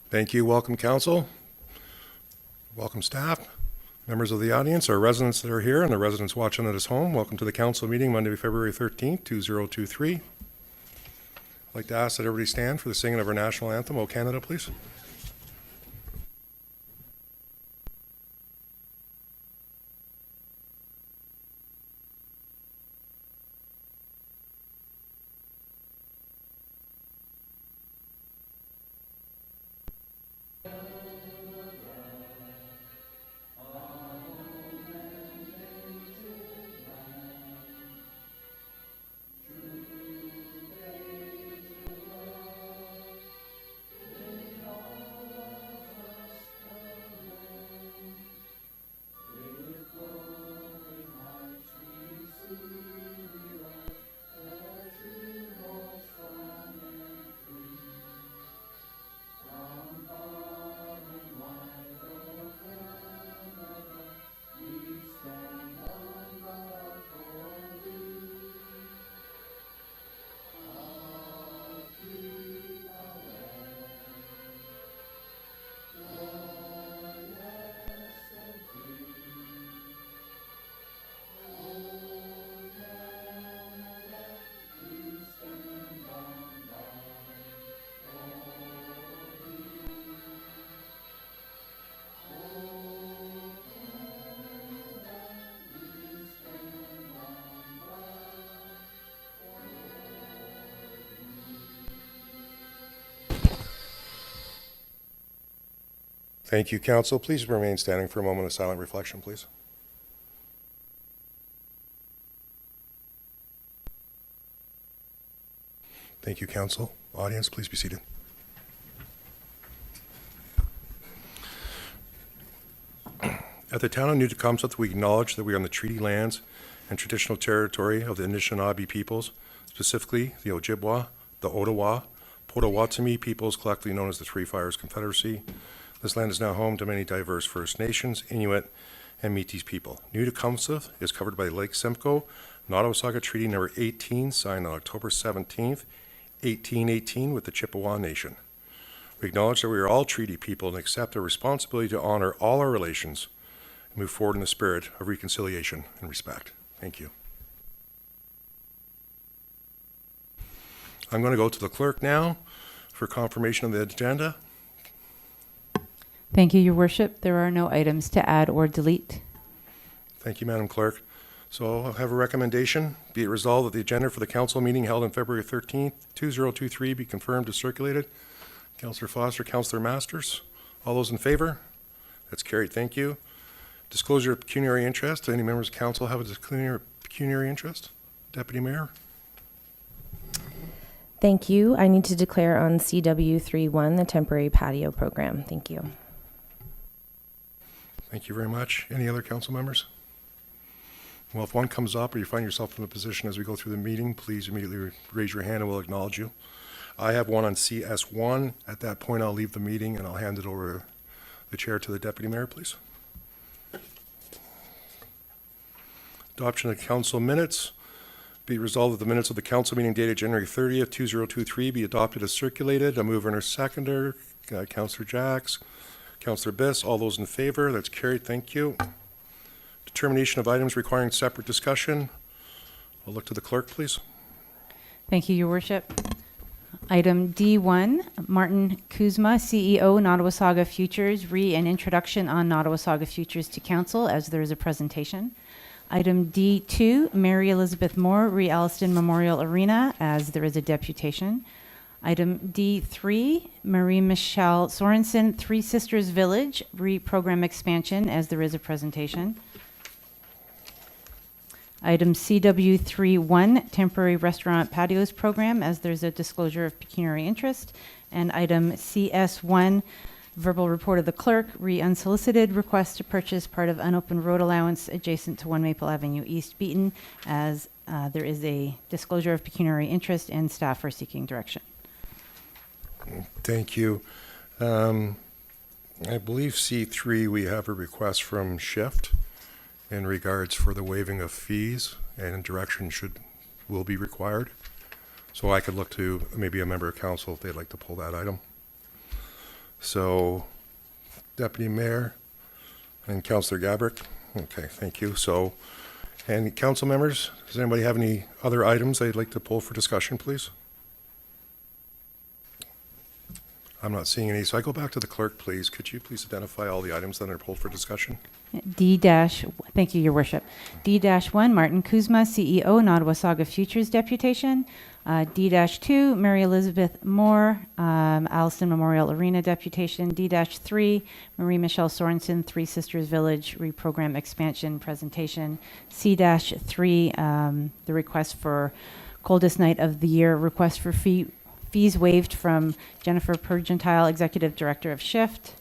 Thank you. Welcome, council. Welcome, staff, members of the audience, our residents that are here, and the residents watching at home. Welcome to the council meeting Monday, February 13th, 2023. I'd like to ask that everybody stand for the singing of our national anthem, O Canada, please. Thank you, council. Please remain standing for a moment of silent reflection, please. Thank you, council. Audience, please be seated. At the town of New Tecumseth, we acknowledge that we are on the treaty lands and traditional territory of the Anishinaabe peoples, specifically the Ojibwa, the Ottawa, Potawatomi peoples, collectively known as the Three Fires Confederacy. This land is now home to many diverse First Nations, Inuit, and Métis people. New Tecumseth is covered by Lake Simcoe, Nottawasaga Treaty Number 18, signed on October 17th, 1818 with the Chippewa Nation. We acknowledge that we are all treaty people and accept our responsibility to honor all our relations and move forward in the spirit of reconciliation and respect. Thank you. I'm going to go to the clerk now for confirmation of the agenda. Thank you, Your Worship. There are no items to add or delete. Thank you, Madam Clerk. So I'll have a recommendation. Be it resolved that the agenda for the council meeting held on February 13th, 2023 be confirmed as circulated. Councillor Foster, Councillor Masters. All those in favor? That's carried. Thank you. Disclosure of pecuniary interest. Do any members of council have a pecuniary interest? Deputy Mayor? Thank you. I need to declare on CW31 the temporary patio program. Thank you. Thank you very much. Any other council members? Well, if one comes up or you find yourself in a position as we go through the meeting, please immediately raise your hand and we'll acknowledge you. I have one on CS1. At that point, I'll leave the meeting and I'll hand it over the chair to the Deputy Mayor, please. Adoption of council minutes. Be resolved that the minutes of the council meeting dated January 30th, 2023 be adopted as circulated. A mover and a seconder, Councillor Jacks, Councillor Biss. All those in favor? That's carried. Thank you. Determination of items requiring separate discussion. I'll look to the clerk, please. Thank you, Your Worship. Item D1, Martin Kuzma, CEO, Nottawasaga Futures, an introduction on Nottawasaga Futures to Council, as there is a presentation. Item D2, Mary Elizabeth Moore, Alliston Memorial Arena, as there is a deputation. Item D3, Marie Michelle Sorensen, Three Sisters Village, program expansion, as there is a presentation. Item CW31, temporary restaurant patios program, as there's a disclosure of pecuniary interest. And item CS1, verbal report of the clerk, unsolicited request to purchase part of unopened road allowance adjacent to 1 Maple Avenue East, Beaton, as there is a disclosure of pecuniary interest and staff are seeking direction. Thank you. I believe C3, we have a request from Shift in regards for the waiving of fees, and direction will be required. So I could look to maybe a member of council if they'd like to pull that item. So, Deputy Mayor and Councillor Gabrick. Okay, thank you. So, and council members, does anybody have any other items they'd like to pull for discussion, please? I'm not seeing any, so I go back to the clerk, please. Could you please identify all the items that are pulled for discussion? Thank you, Your Worship. D-1, Martin Kuzma, CEO, Nottawasaga Futures Deputation. D-2, Mary Elizabeth Moore, Alliston Memorial Arena Deputation. D-3, Marie Michelle Sorensen, Three Sisters Village Reprogram Expansion Presentation. C-3, the request for coldest night of the year, request for fees waived from Jennifer Pergentile, Executive Director of Shift.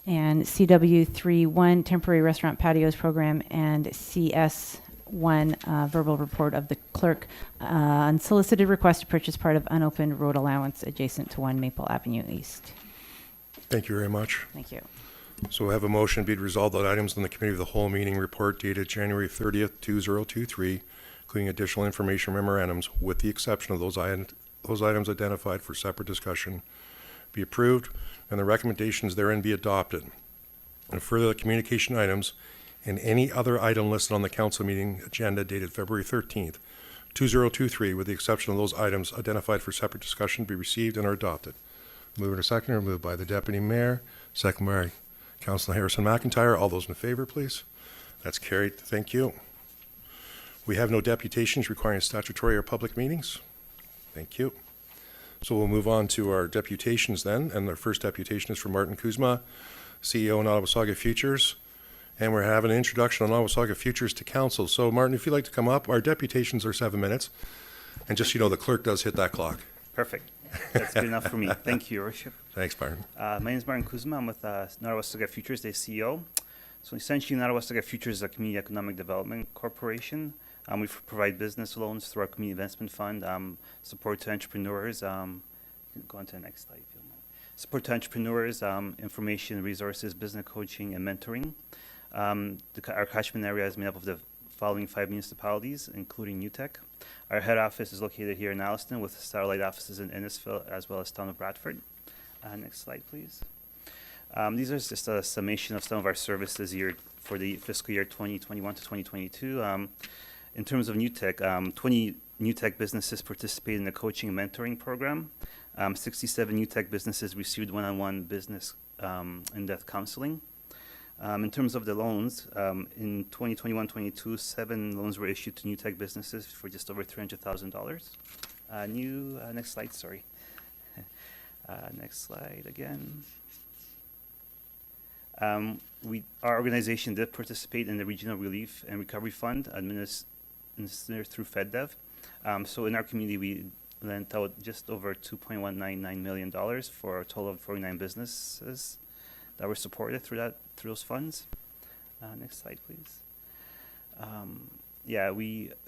And CW31, Temporary Restaurant Patios Program, and CS1, verbal report of the clerk, unsolicited request to purchase part of unopened road allowance adjacent to 1 Maple Avenue East. Thank you very much. Thank you. So we have a motion be it resolved that items in the Committee of the Whole meeting report dated January 30th, 2023, including additional information memorandums, with the exception of those items identified for separate discussion, be approved, and the recommendations therein be adopted. And further, the communication items and any other item listed on the council meeting agenda dated February 13th, 2023, with the exception of those items identified for separate discussion, be received and are adopted. Move to second, or moved by the Deputy Mayor, second by Councilor Harrison McIntyre. All those in favor, please. That's carried. Thank you. We have no deputations requiring statutory or public meetings. Thank you. So we'll move on to our deputations then, and our first deputation is for Martin Kuzma, CEO of Nottawasaga Futures, and we're having an introduction on Nottawasaga Futures to council. So Martin, if you'd like to come up, our deputations are 7 minutes, and just so you know, the clerk does hit that clock. Perfect. That's good enough for me. Thank you, Your Worship. Thanks, Martin. My name is Martin Kuzma. I'm with Nottawasaga Futures, the CEO. So essentially, Nottawasaga Futures is a community economic development corporation. We provide business loans through our community investment fund, support to entrepreneurs. Go on to the next slide, if you don't mind. Support to entrepreneurs, information, resources, business coaching, and mentoring. Our catchment area is made up of the following 5 municipalities, including Newtek. Our head office is located here in Alliston, with satellite offices in Innisfil as well as town of Bradford. Next slide, please. These are just a summation of some of our services for the fiscal year 2021 to 2022. In terms of Newtek, 20 Newtek businesses participate in the coaching and mentoring program. 67 Newtek businesses received one-on-one business in-depth counseling. In terms of the loans, in 2021-22, 7 loans were issued to Newtek businesses for just over $300,000. Next slide, sorry. Next slide again. Our organization did participate in the Regional Relief and Recovery Fund administered through FedDev. So in our community, we lent out just over $2.199 million for a total of 49 businesses that were supported through those funds. Next slide, please.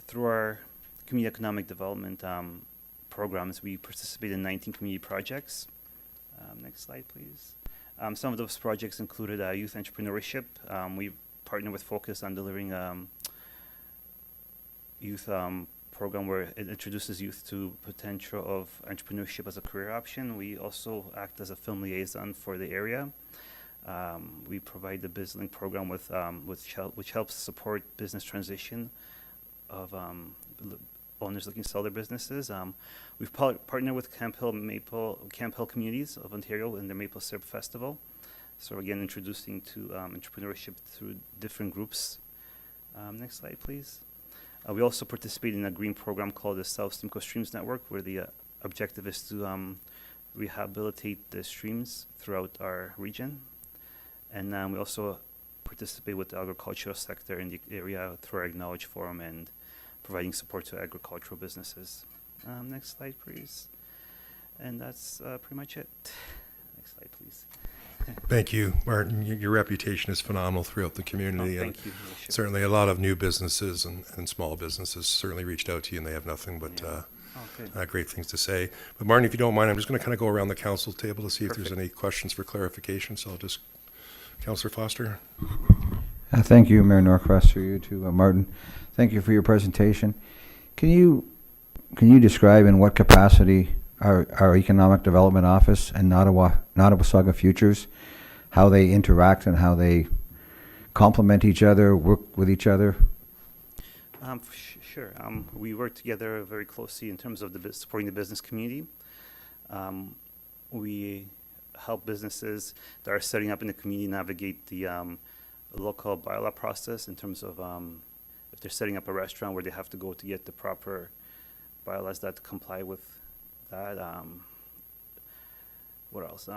Through our community economic development programs, we participate in 19 community projects. Next slide, please. Some of those projects included youth entrepreneurship. We partner with Focus on delivering youth program where it introduces youth to potential of entrepreneurship as a career option. We also act as a film liaison for the area. We provide the BizLink program which helps support business transition of owners looking to sell their businesses. We've partnered with Camp Hill Communities of Ontario in their Maple Syrup Festival. So again, introducing to entrepreneurship through different groups. Next slide, please. We also participate in a green program called the South Simcoe Streams Network, where the objective is to rehabilitate the streams throughout our region. And we also participate with the agricultural sector in the area through our Acknowledge Forum and providing support to agricultural businesses. Next slide, please. And that's pretty much it. Next slide, please. Thank you, Martin. Your reputation is phenomenal throughout the community. Thank you. Certainly a lot of new businesses and small businesses certainly reached out to you, and they have nothing but great things to say. But Martin, if you don't mind, I'm just going to kind of go around the council table to see if there's any questions for clarification. So I'll just, Councillor Foster. Thank you, Mayor Norcross, through you to Martin. Thank you for your presentation. Can you describe in what capacity our Economic Development Office and Nottawasaga Futures, how they interact and how they complement each other, work with each other? Sure. We work together very closely in terms of supporting the business community. We help businesses that are setting up in the community navigate the local bylaw process in terms of if they're setting up a restaurant where they have to go to get the proper bylaws that comply with that. What else?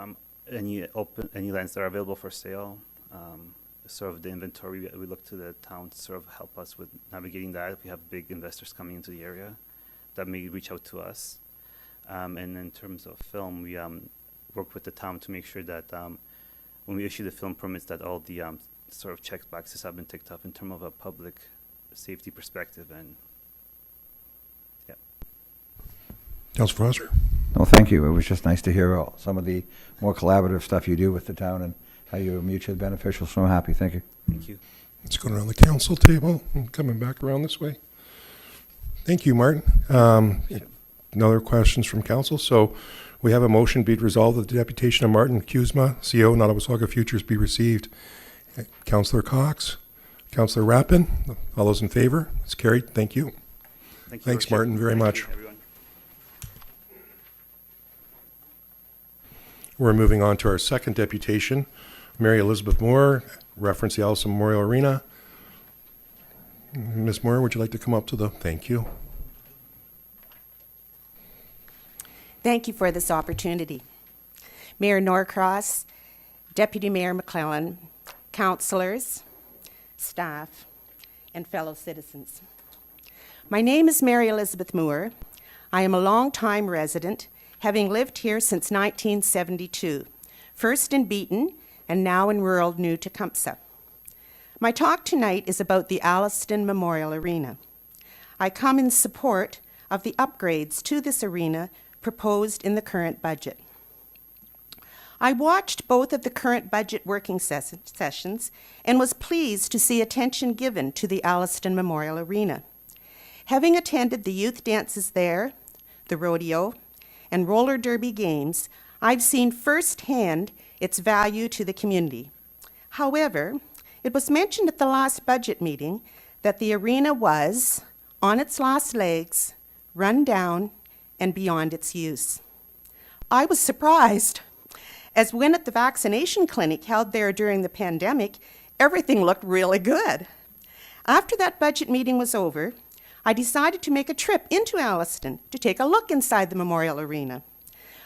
Any lands that are available for sale. Sort of the inventory, we look to the town to sort of help us with navigating that. If we have big investors coming into the area, that may reach out to us. And in terms of film, we work with the town to make sure that when we issue the film permits, that all the sort of check boxes have been ticked off in terms of a public safety perspective. And yeah. Councilor Foster? No, thank you. It was just nice to hear some of the more collaborative stuff you do with the town and how you're mutually beneficial, so I'm happy. Thank you. Thank you. Let's go around the council table and coming back around this way. Thank you, Martin. No other questions from council. So we have a motion be it resolved that the deputation of Martin Kuzma, CO, Nottawasaga Futures, be received. Councilor Cox, Councilor Rappin, all those in favor? It's carried. Thank you. Thank you, Thanks, Worship. Martin, very Thank much. you, everyone. We're moving on to our second deputation. Mary Elizabeth Moore, reference the Allison Memorial Arena. Ms. Moore, would you like to come up to the, thank you. Thank you for this opportunity. Mayor Norcross, Deputy Mayor McClellan, councilors, staff, and fellow citizens. My name is Mary Elizabeth Moore. I am a long-time resident, having lived here since 1972, first in Beaton and now in rural New Tecumseh. My talk tonight is about the Alliston Memorial Arena. I come in support of the upgrades to this arena proposed in the current budget. I watched both of the current budget working sessions and was pleased to see attention given to the Alliston Memorial Arena. Having attended the youth dances there, the rodeo, and roller derby games, I've seen firsthand its value to the community. However, it was mentioned at the last budget meeting that the arena was, on its last legs, run down, and beyond its use. I was surprised, as when at the vaccination clinic held there during the pandemic, everything looked really good. After that budget meeting was over, I decided to make a trip into Alliston to take a look inside the Memorial Arena.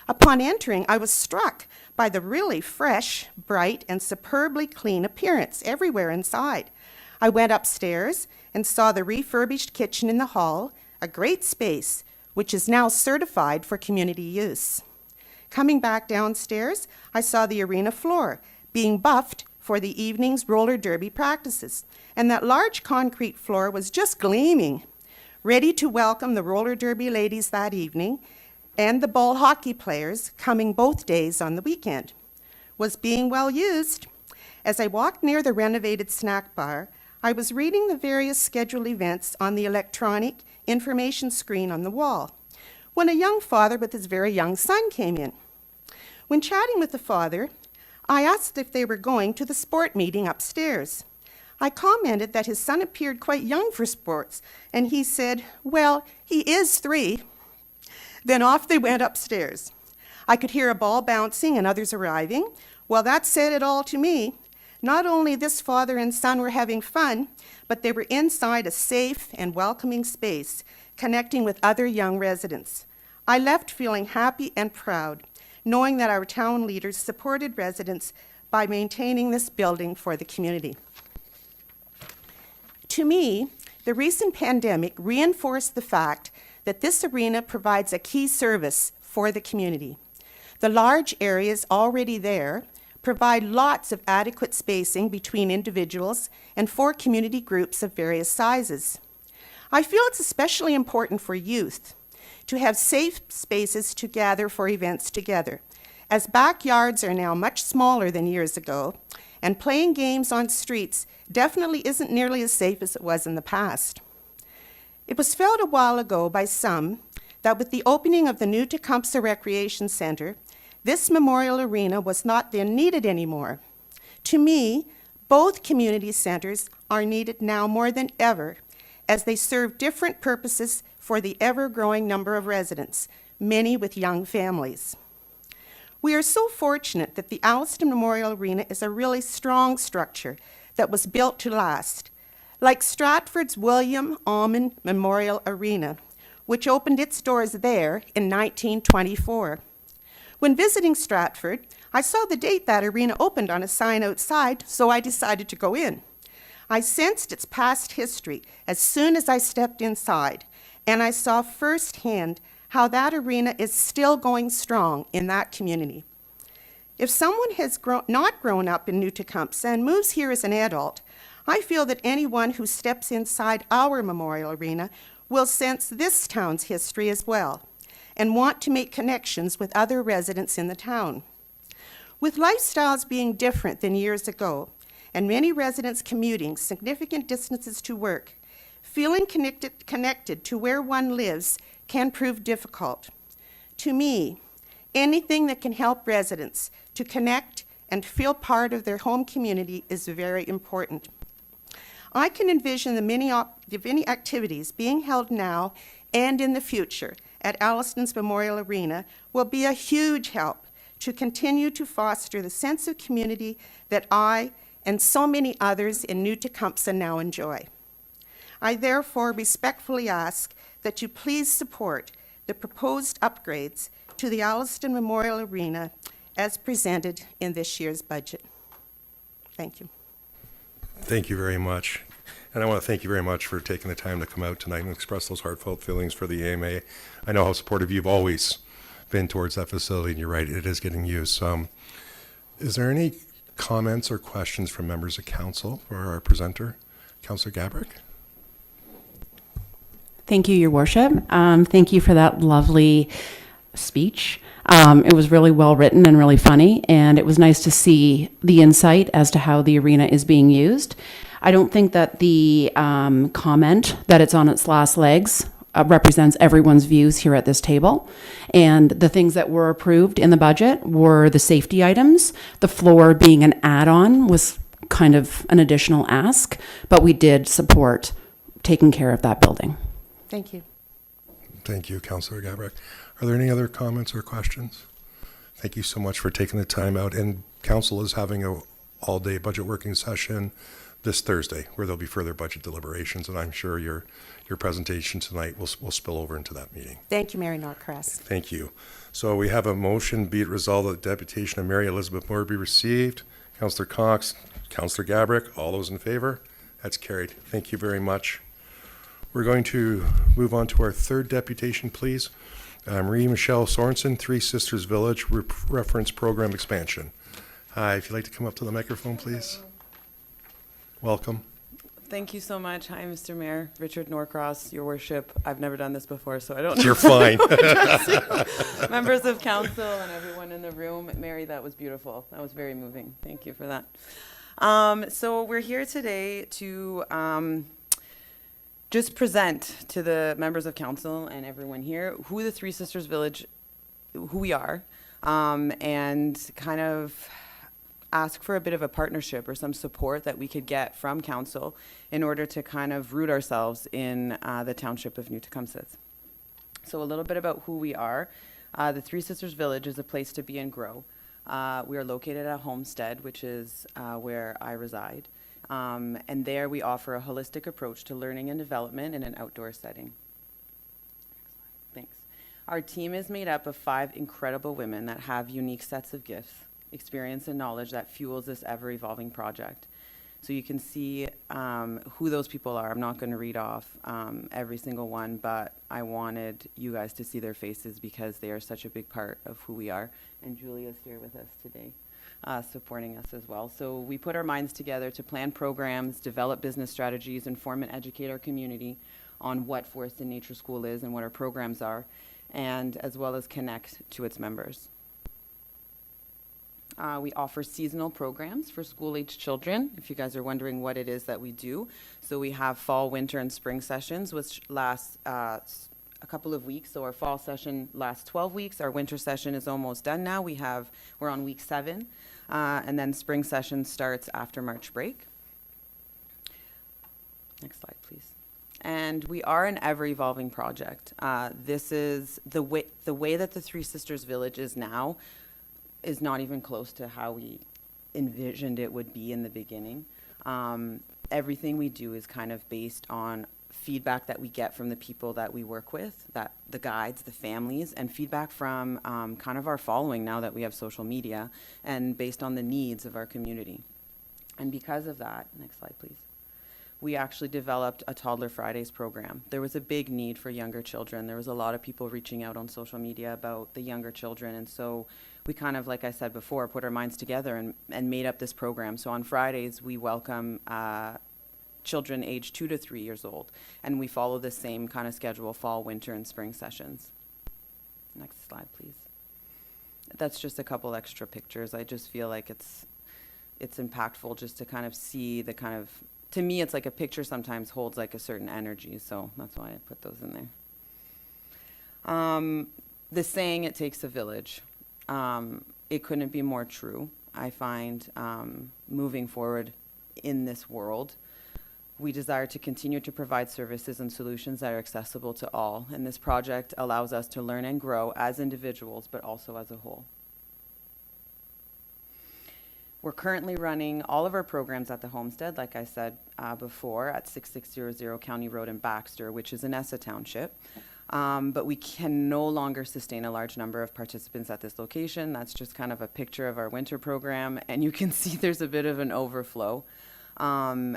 Upon entering, I was struck by the really fresh, bright, and superbly clean appearance everywhere inside. I went upstairs and saw the refurbished kitchen in the hall, a great space, which is now certified for community use. Coming back downstairs, I saw the arena floor being buffed for the evening's roller derby practices, and that large concrete floor was just gleaming, ready to welcome the roller derby ladies that evening and the ball hockey players coming both days on the weekend. Was being well used. As I walked near the renovated snack bar, I was reading the various scheduled events on the electronic information screen on the wall when a young father with his very young son came in. When chatting with the father, I asked if they were going to the sport meeting upstairs. I commented that his son appeared quite young for sports, and he said, well, he is 3. Then off they went upstairs. I could hear a ball bouncing and others arriving. Well, that said it all to me. Not only this father and son were having fun, but they were inside a safe and welcoming space, connecting with other young residents. I left feeling happy and proud, knowing that our town leaders supported residents by maintaining this building for the community. To me, the recent pandemic reinforced the fact that this arena provides a key service for the community. The large areas already there provide lots of adequate spacing between individuals and for community groups of various sizes. I feel it's especially important for youth to have safe spaces to gather for events together, as backyards are now much smaller than years ago, and playing games on streets definitely isn't nearly as safe as it was in the past. It was felt a while ago by some that with the opening of the new Tecumseh Recreation Center, this memorial arena was not then needed anymore. To me, both community centers are needed now more than ever, as they serve different purposes for the ever-growing number of residents, many with young families. We are so fortunate that the Alliston Memorial Arena is a really strong structure that was built to last, like Stratford's William Almond Memorial Arena, which opened its doors there in 1924. When visiting Stratford, I saw the date that arena opened on a sign outside, so I decided to go in. I sensed its past history as soon as I stepped inside, and I saw firsthand how that arena is still going strong in that community. If someone has not grown up in New Tecumseh and moves here as an adult, I feel that anyone who steps inside our memorial arena will sense this town's history as well and want to make connections with other residents in the town. With lifestyles being different than years ago, and many residents commuting significant distances to work, feeling connected to where one lives can prove difficult. To me, anything that can help residents to connect and feel part of their home community is very important. I can envision the many activities being held now and in the future at Alliston's Memorial Arena will be a huge help to continue to foster the sense of community that I and so many others in New Tecumseh now enjoy. I therefore respectfully ask that you please support the proposed upgrades to the Alliston Memorial Arena as presented in this year's budget. Thank you. Thank you very much. And I want to thank you very much for taking the time to come out tonight and express those heartfelt feelings for the AMA. I know how supportive you've always been towards that facility, and you're right, it is getting used. Is there any comments or questions from members of council for our presenter, Councillor Gabrick? Thank you, Your Worship. Thank you for that lovely speech. It was really well written and really funny, and it was nice to see the insight as to how the arena is being used. I don't think that the comment that it's on its last legs represents everyone's views here at this table. And the things that were approved in the budget were the safety items. The floor being an add-on was kind of an additional ask, but we did support taking care of that building. Thank you. Thank you, Councillor Gabrick. Are there any other comments or questions? Thank you so much for taking the time out. And council is having a all-day budget working session this Thursday, where there'll be further budget deliberations, and I'm sure your presentation tonight will spill over into that meeting. Thank you, Mary Norcross. Thank you. So we have a motion, be it resolved that the deputation of Mary Elizabeth Moore be received. Councillor Cox, Councillor Gabrick, all those in favor? That's carried. Thank you very much. We're going to move on to our third deputation, please. Marie Michelle Sorensen, Three Sisters Village Reference Program Expansion. Hi, if you'd like to come up to the microphone, please. Welcome. Thank you so much. Hi, Mr. Mayor, Richard Norcross, Your Worship. I've never done this before, so I don't know. You're fine. Members of council and everyone in the room. Mary, that was beautiful. That was very moving. Thank you for that. So we're here today to just present to the members of council and everyone here who the Three Sisters Village, who we are, and kind of ask for a bit of a partnership or some support that we could get from council in order to kind of root ourselves in the township of New Tecumseh. So a little bit about who we are. The Three Sisters Village is a place to be and grow. We are located at Homestead, which is where I reside. And there we offer a holistic approach to learning and development in an outdoor setting. Thanks. Our team is made up of 5 incredible women that have unique sets of gifts, experience, and knowledge that fuels this ever-evolving project. So you can see who those people are. I'm not going to read off every single one, but I wanted you guys to see their faces because they are such a big part of who we are. And Julia's here with us today, supporting us as well. So we put our minds together to plan programs, develop business strategies, inform and educate our community on what Forest and Nature School is and what our programs are, and as well as connect to its members. We offer seasonal programs for school-aged children, if you guys are wondering what it is that we do. So we have fall, winter, and spring sessions, which last a couple of weeks. So our fall session lasts 12 weeks. Our winter session is almost done now. We're on week 7, and then spring session starts after March break. Next slide, please. And we are an ever-evolving project. This is the way that the Three Sisters Village is now is not even close to how we envisioned it would be in the beginning. Everything we do is kind of based on feedback that we get from the people that we work with, that the guides, the families, and feedback from kind of our following now that we have social media, and based on the needs of our community. And because of that, next slide, please. We actually developed a Toddler Fridays program. There was a big need for younger children. There was a lot of people reaching out on social media about the younger children. And so we kind of, like I said before, put our minds together and made up this program. So on Fridays, we welcome children aged 2 to 3 years old. And we follow the same kind of schedule, fall, winter, and spring sessions. Next slide, please. That's just a couple extra pictures. I just feel like it's impactful just to kind of see the kind of, to me, it's like a picture sometimes holds like a certain energy, so that's why I put those in there. The saying, it takes a village, it couldn't be more true. I find moving forward in this world, we desire to continue to provide services and solutions that are accessible to all, and this project allows us to learn and grow as individuals, but also as a whole. We're currently running all of our programs at the Homestead, like I said before, at 6600 County Road in Baxter, which is in Essa Township. But we can no longer sustain a large number of participants at this location. That's just kind of a picture of our winter program, and you can see there's a bit of an overflow.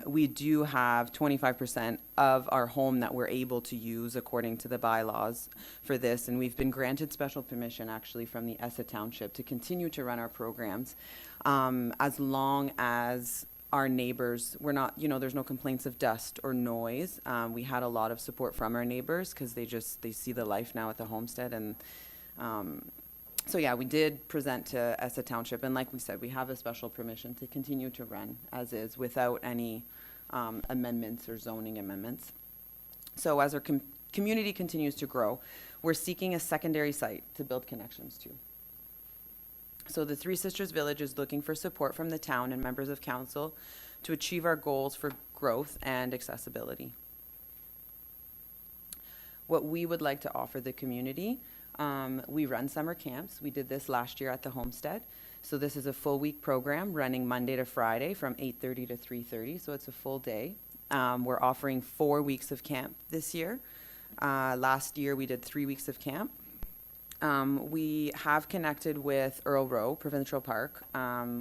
We do have 25% of our home that we're able to use according to the bylaws for this, and we've been granted special permission actually from the Essa Township to continue to run our programs as long as our neighbors, we're not, there's no complaints of dust or noise. We had a lot of support from our neighbors because they see the life now at the Homestead, and so yeah, we did present to Essa Township, and like we said, we have a special permission to continue to run as is without any amendments or zoning amendments. So as our community continues to grow, we're seeking a secondary site to build connections to. So the Three Sisters Village is looking for support from the town and members of council to achieve our goals for growth and accessibility. What we would like to offer the community, we run summer camps. We did this last year at the Homestead. So this is a full week program running Monday to Friday from 8:30 to 3:30. So it's a full day. We're offering 4 weeks of camp this year. Last year we did 3 weeks of camp. We have connected with Earl Rowe Provincial Park.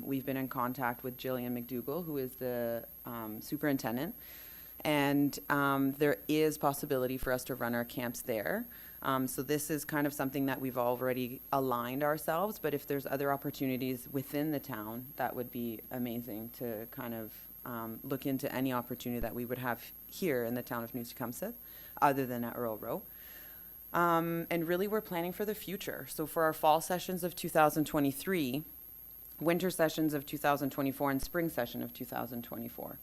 We've been in contact with Jillian McDougall, who is the superintendent. And there is possibility for us to run our camps there. So this is kind of something that we've already aligned ourselves, but if there's other opportunities within the town, that would be amazing to kind of look into any opportunity that we would have here in the town of New Tecumseh, other than at Earl Rowe. And really we're planning for the future. So for our fall sessions of 2023, winter sessions of 2024, and spring session of 2024.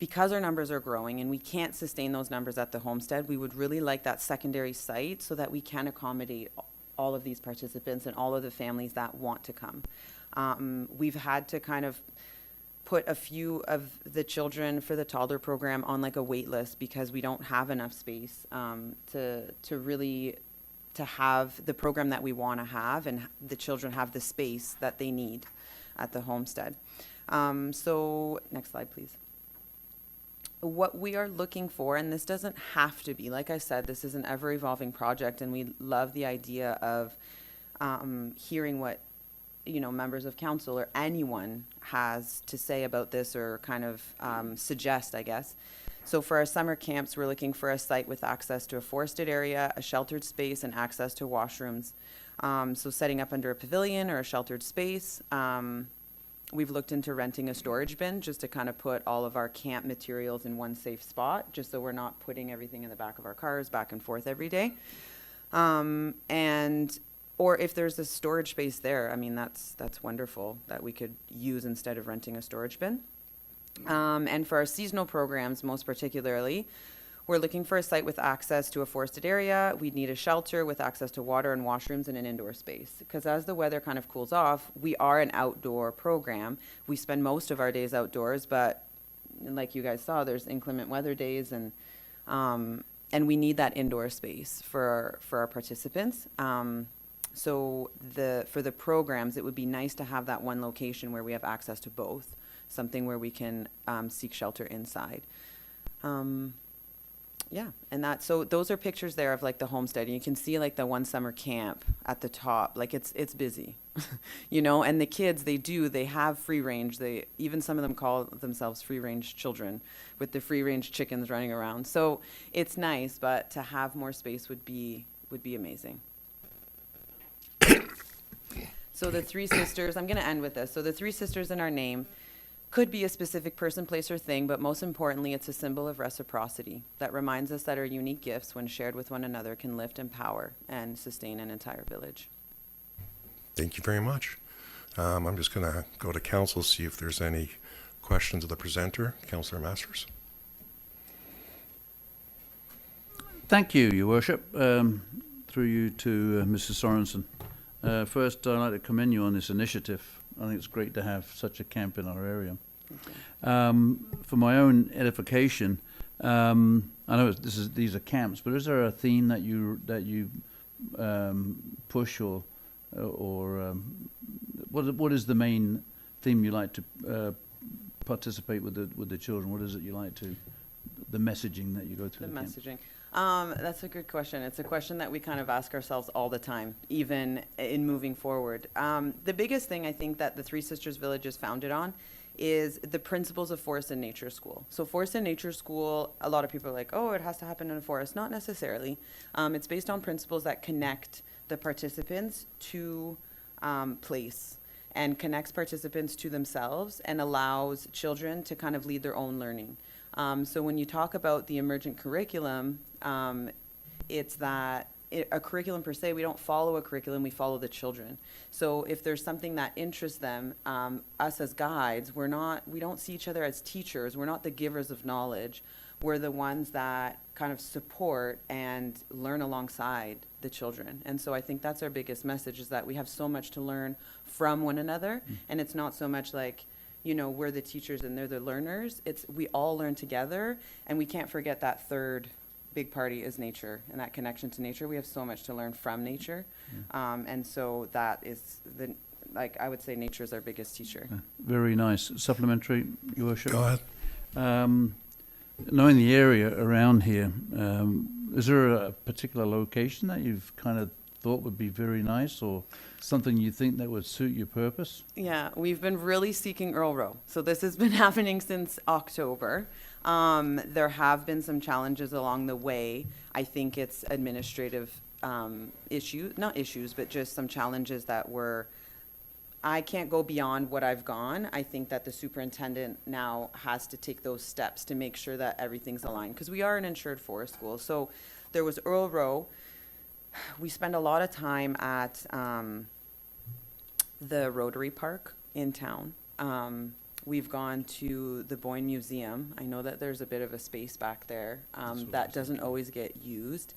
Because our numbers are growing and we can't sustain those numbers at the Homestead, we would really like that secondary site so that we can accommodate all of these participants and all of the families that want to come. We've had to kind of put a few of the children for the toddler program on like a wait list because we don't have enough space to really have the program that we want to have, and the children have the space that they need at the Homestead. So next slide, please. What we are looking for, and this doesn't have to be, like I said, this is an ever-evolving project, and we love the idea of hearing what members of council or anyone has to say about this, or kind of suggest, I guess. So for our summer camps, we're looking for a site with access to a forested area, a sheltered space, and access to washrooms. So setting up under a pavilion or a sheltered space. We've looked into renting a storage bin just to kind of put all of our camp materials in one safe spot, just so we're not putting everything in the back of our cars back and forth every day. Or if there's a storage space there, I mean, that's wonderful that we could use instead of renting a storage bin. And for our seasonal programs, most particularly, we're looking for a site with access to a forested area. We'd need a shelter with access to water and washrooms and an indoor space. Because as the weather kind of cools off, we are an outdoor program. We spend most of our days outdoors, but like you guys saw, there's inclement weather days, and we need that indoor space for our participants. So for the programs, it would be nice to have that one location where we have access to both, something where we can seek shelter inside. Yeah, and so those are pictures there of like the homestead, and you can see like the one summer camp at the top. Like it's busy, you know. And the kids, they have free range. Even some of them call themselves free range children, with the free range chickens running around. So it's nice, but to have more space would be amazing. So the three sisters, I'm going to end with this. So the three sisters in our name could be a specific person, place, or thing, but most importantly, it's a symbol of reciprocity that reminds us that our unique gifts, when shared with one another, can lift, empower, and sustain an entire village. Thank you very much. I'm just going to go to council, see if there's any questions of the presenter. Councillor Masters. Thank you, Your Worship. Through you to Mrs. Sorensen. First, I'd like to commend you on this initiative. I think it's great to have such a camp in our area. For my own edification, I know these are camps, but is there a theme that you push, or what is the main theme you like to participate with the children? What is it you like to, the messaging that you go through? The messaging. That's a good question. It's a question that we kind of ask ourselves all the time, even in moving forward. The biggest thing I think that the Three Sisters Village is founded on is the principles of Forest and Nature School. So Forest and Nature School, a lot of people are like, oh, it has to happen in a forest. Not necessarily. It's based on principles that connect the participants to place, and connects participants to themselves, and allows children to kind of lead their own learning. So when you talk about the emergent curriculum, it's that a curriculum per se, we don't follow a curriculum, we follow the children. So if there's something that interests them, us as guides, we don't see each other as teachers. We're not the givers of knowledge. We're the ones that kind of support and learn alongside the children. And so I think that's our biggest message, is that we have so much to learn from one another. And it's not so much like, you know, we're the teachers and they're the learners. We all learn together, and we can't forget that third big party is nature, and that connection to nature. We have so much to learn from nature. And so that is I would say nature is our biggest teacher. Very nice. Supplementary, Your Worship? Go ahead. Knowing the area around here, is there a particular location that you've kind of thought would be very nice, or something you think that would suit your purpose? Yeah, we've been really seeking Earl Row. So this has been happening since October. There have been some challenges along the way. I think it's administrative not issues, but just some challenges that I can't go beyond what I've gone. I think that the superintendent now has to take those steps to make sure that everything's aligned, because we are an insured forest school. So there was Earl Row. We spend a lot of time at the Rotary Park in town. We've gone to the Boyne Museum. I know that there's a bit of a space back there that doesn't always get used.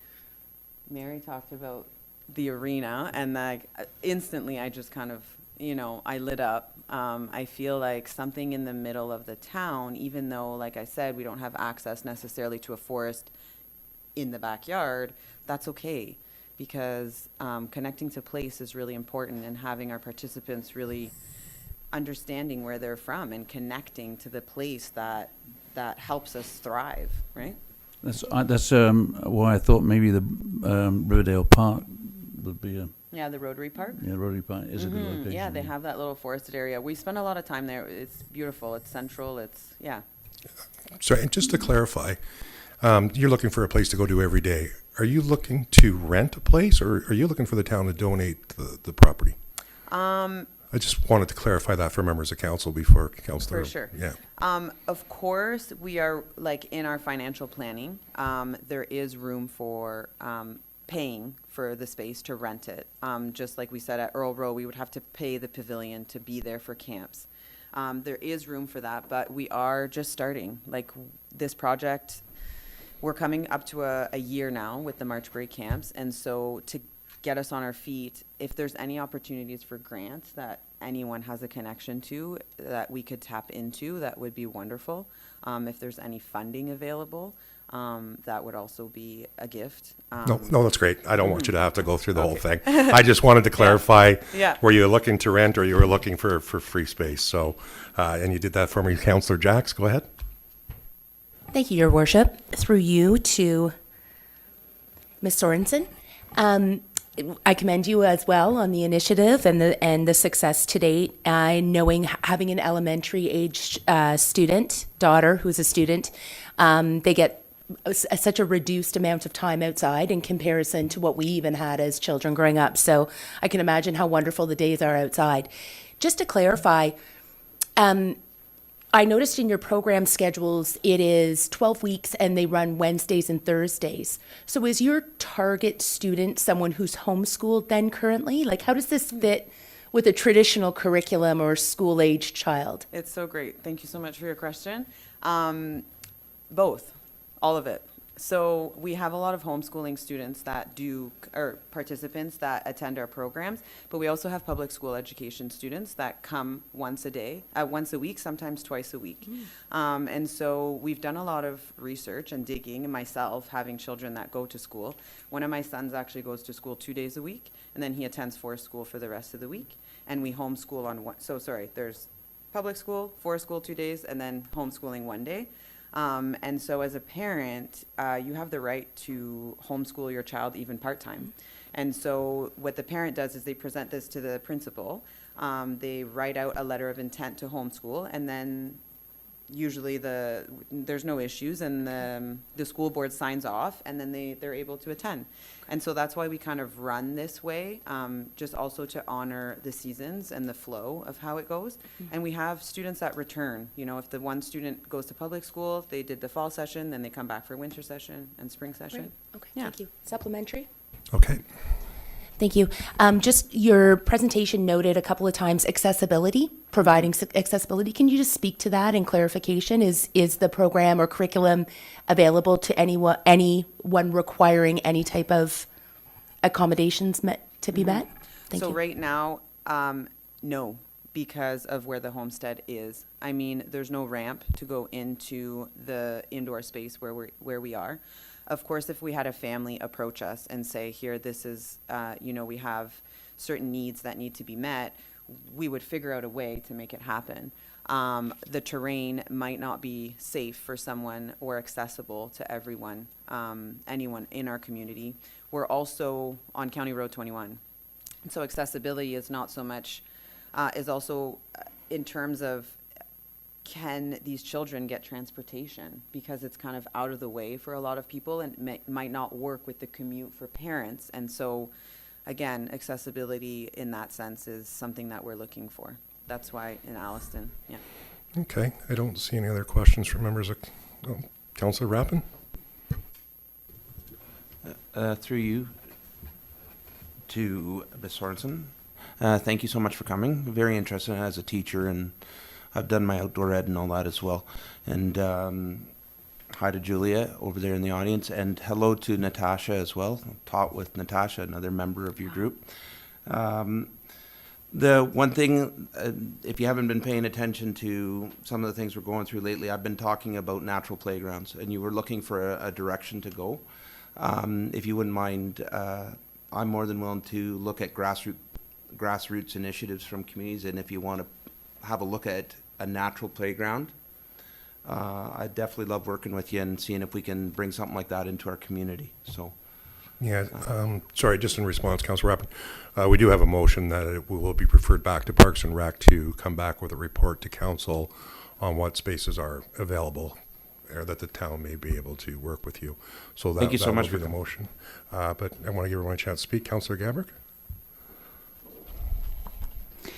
Mary talked about the arena, and instantly I just kind of, I lit up. I feel like something in the middle of the town, even though, like I said, we don't have access necessarily to a forest in the backyard, that's okay. Because connecting to place is really important, and having our participants really understanding where they're from and connecting to the place that helps us thrive, right? That's why I thought maybe the Riverdale Park would be Yeah, the Rotary Park. Yeah, Rotary Park is a good location. Yeah, they have that little forested area. We spend a lot of time there. It's beautiful. It's central. So, and just to clarify, you're looking for a place to go to every day. Are you looking to rent a place, or are you looking for the town to donate the property? I just wanted to clarify that for members of council before council. For sure. Yeah. Of course, we are in our financial planning. There is room for paying for the space to rent it. Just like we said at Earl Row, we would have to pay the pavilion to be there for camps. There is room for that, but we are just starting. Like this project, we're coming up to a year now with the March break camps, and so to get us on our feet, if there's any opportunities for grants that anyone has a connection to that we could tap into, that would be wonderful. If there's any funding available, that would also be a gift. No, that's great. I don't want you to have to go through the whole thing. I just wanted to clarify, Yeah. were you looking to rent or you were looking for free space? So, and you did that for me, Councillor Jacks, go ahead. Thank you, Your Worship. Through you to Ms. Sorensen. I commend you as well on the initiative and the success to date. Knowing having an elementary age student daughter who's a student, they get such a reduced amount of time outside in comparison to what we even had as children growing up. So I can imagine how wonderful the days are outside. Just to clarify, I noticed in your program schedules, it is 12 weeks and they run Wednesdays and Thursdays. So is your target student someone who's homeschooled then currently? Like, how does this fit with a traditional curriculum or school-aged child? It's so great. Thank you so much for your question. Both, all of it. So we have a lot of homeschooling students that do, or participants that attend our programs, but we also have public school education students that come once a week, sometimes twice a week. And so we've done a lot of research and digging, and myself having children that go to school. One of my sons actually goes to school 2 days a week, and then he attends forest school for the rest of the week. And we homeschool on there's public school, forest school 2 days, and then homeschooling 1 day. And so as a parent, you have the right to homeschool your child even part-time. And so what the parent does is they present this to the principal. They write out a letter of intent to homeschool, and then usually there's no issues, and the school board signs off, and then they're able to attend. And so that's why we kind of run this way, just also to honor the seasons and the flow of how it goes. And we have students that return. You know, if the one student goes to public school, they did the fall session, then they come back for winter session and spring session. Okay, Yeah. thank you. Supplementary? Okay. Thank you. Just your presentation noted a couple of times accessibility, providing accessibility. Can you just speak to that in clarification? Is the program or curriculum available to anyone requiring any type of accommodations to be met? Thank So you. right now, no, because of where the homestead is. I mean, there's no ramp to go into the indoor space where we are. Of course, if we had a family approach us and say, here, this is, we have certain needs that need to be met, we would figure out a way to make it happen. The terrain might not be safe for someone or accessible to everyone, anyone in our community. We're also on County Road 21. So accessibility is not so much, is also in terms of, can these children get transportation? Because it's kind of out of the way for a lot of people and might not work with the commute for parents. And so, again, accessibility in that sense is something that we're looking for. That's why in Alliston, yeah. Okay. I don't see any other questions from members of Councillor Rappin. Through you to Ms. Sorensen. Thank you so much for coming. Very interested as a teacher, and I've done my outdoor ed and all that as well. And hi to Julia over there in the audience, and hello to Natasha as well. Taught with Natasha, another member of your group. The one thing, if you haven't been paying attention to some of the things we're going through lately, I've been talking about natural playgrounds, and you were looking for a direction to go. If you wouldn't mind, I'm more than willing to look at grassroots initiatives from communities, and if you want to have a look at a natural playground, I definitely love working with you and seeing if we can bring something like that into our community. So, Yeah, sorry, just in response, Councillor Rappin, we do have a motion that it will be referred back to Parks and Rec to come back with a report to council on what spaces are available or that the town may be able to work with you. So that, Thank you so that much will for be the coming. motion. But I want to give everyone a chance to speak. Councillor Gabrick?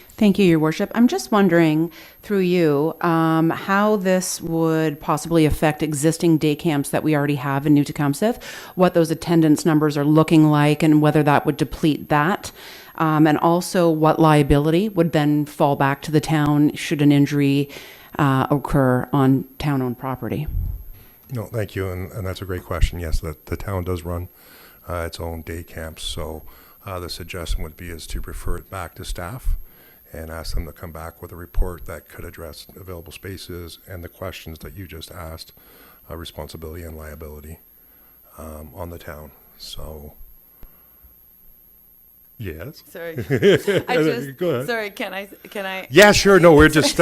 Thank you, Your Worship. I'm just wondering, through you, how this would possibly affect existing day camps that we already have in New Tecumseh, what those attendance numbers are looking like, and whether that would deplete that, and also what liability would then fall back to the town should an injury occur on town-owned property. No, thank you, and that's a great question. Yes, the town does run its own day camps, so the suggestion would be is to refer it back to staff and ask them to come back with a report that could address available spaces and the questions that you just asked, responsibility and liability on the town. So, yes. Sorry. Go ahead. Sorry, can I? Yeah, sure. No, we're just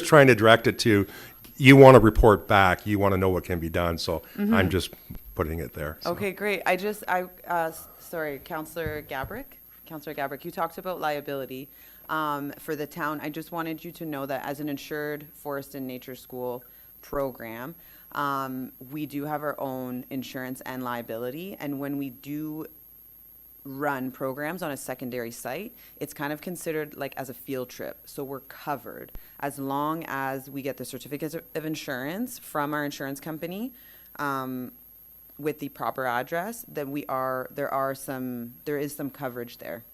trying to direct it to, you want to report back, you want to know what can be done, so I'm just putting it there. So. Okay, great. Sorry, Councillor Gabrick, you talked about liability for the town. I just wanted you to know that as an insured forest and nature school program, we do have our own insurance and liability. And when we do run programs on a secondary site, it's kind of considered like as a field trip. So we're covered as long as we get the certificates of insurance from our insurance company with the proper address, then there is some coverage there.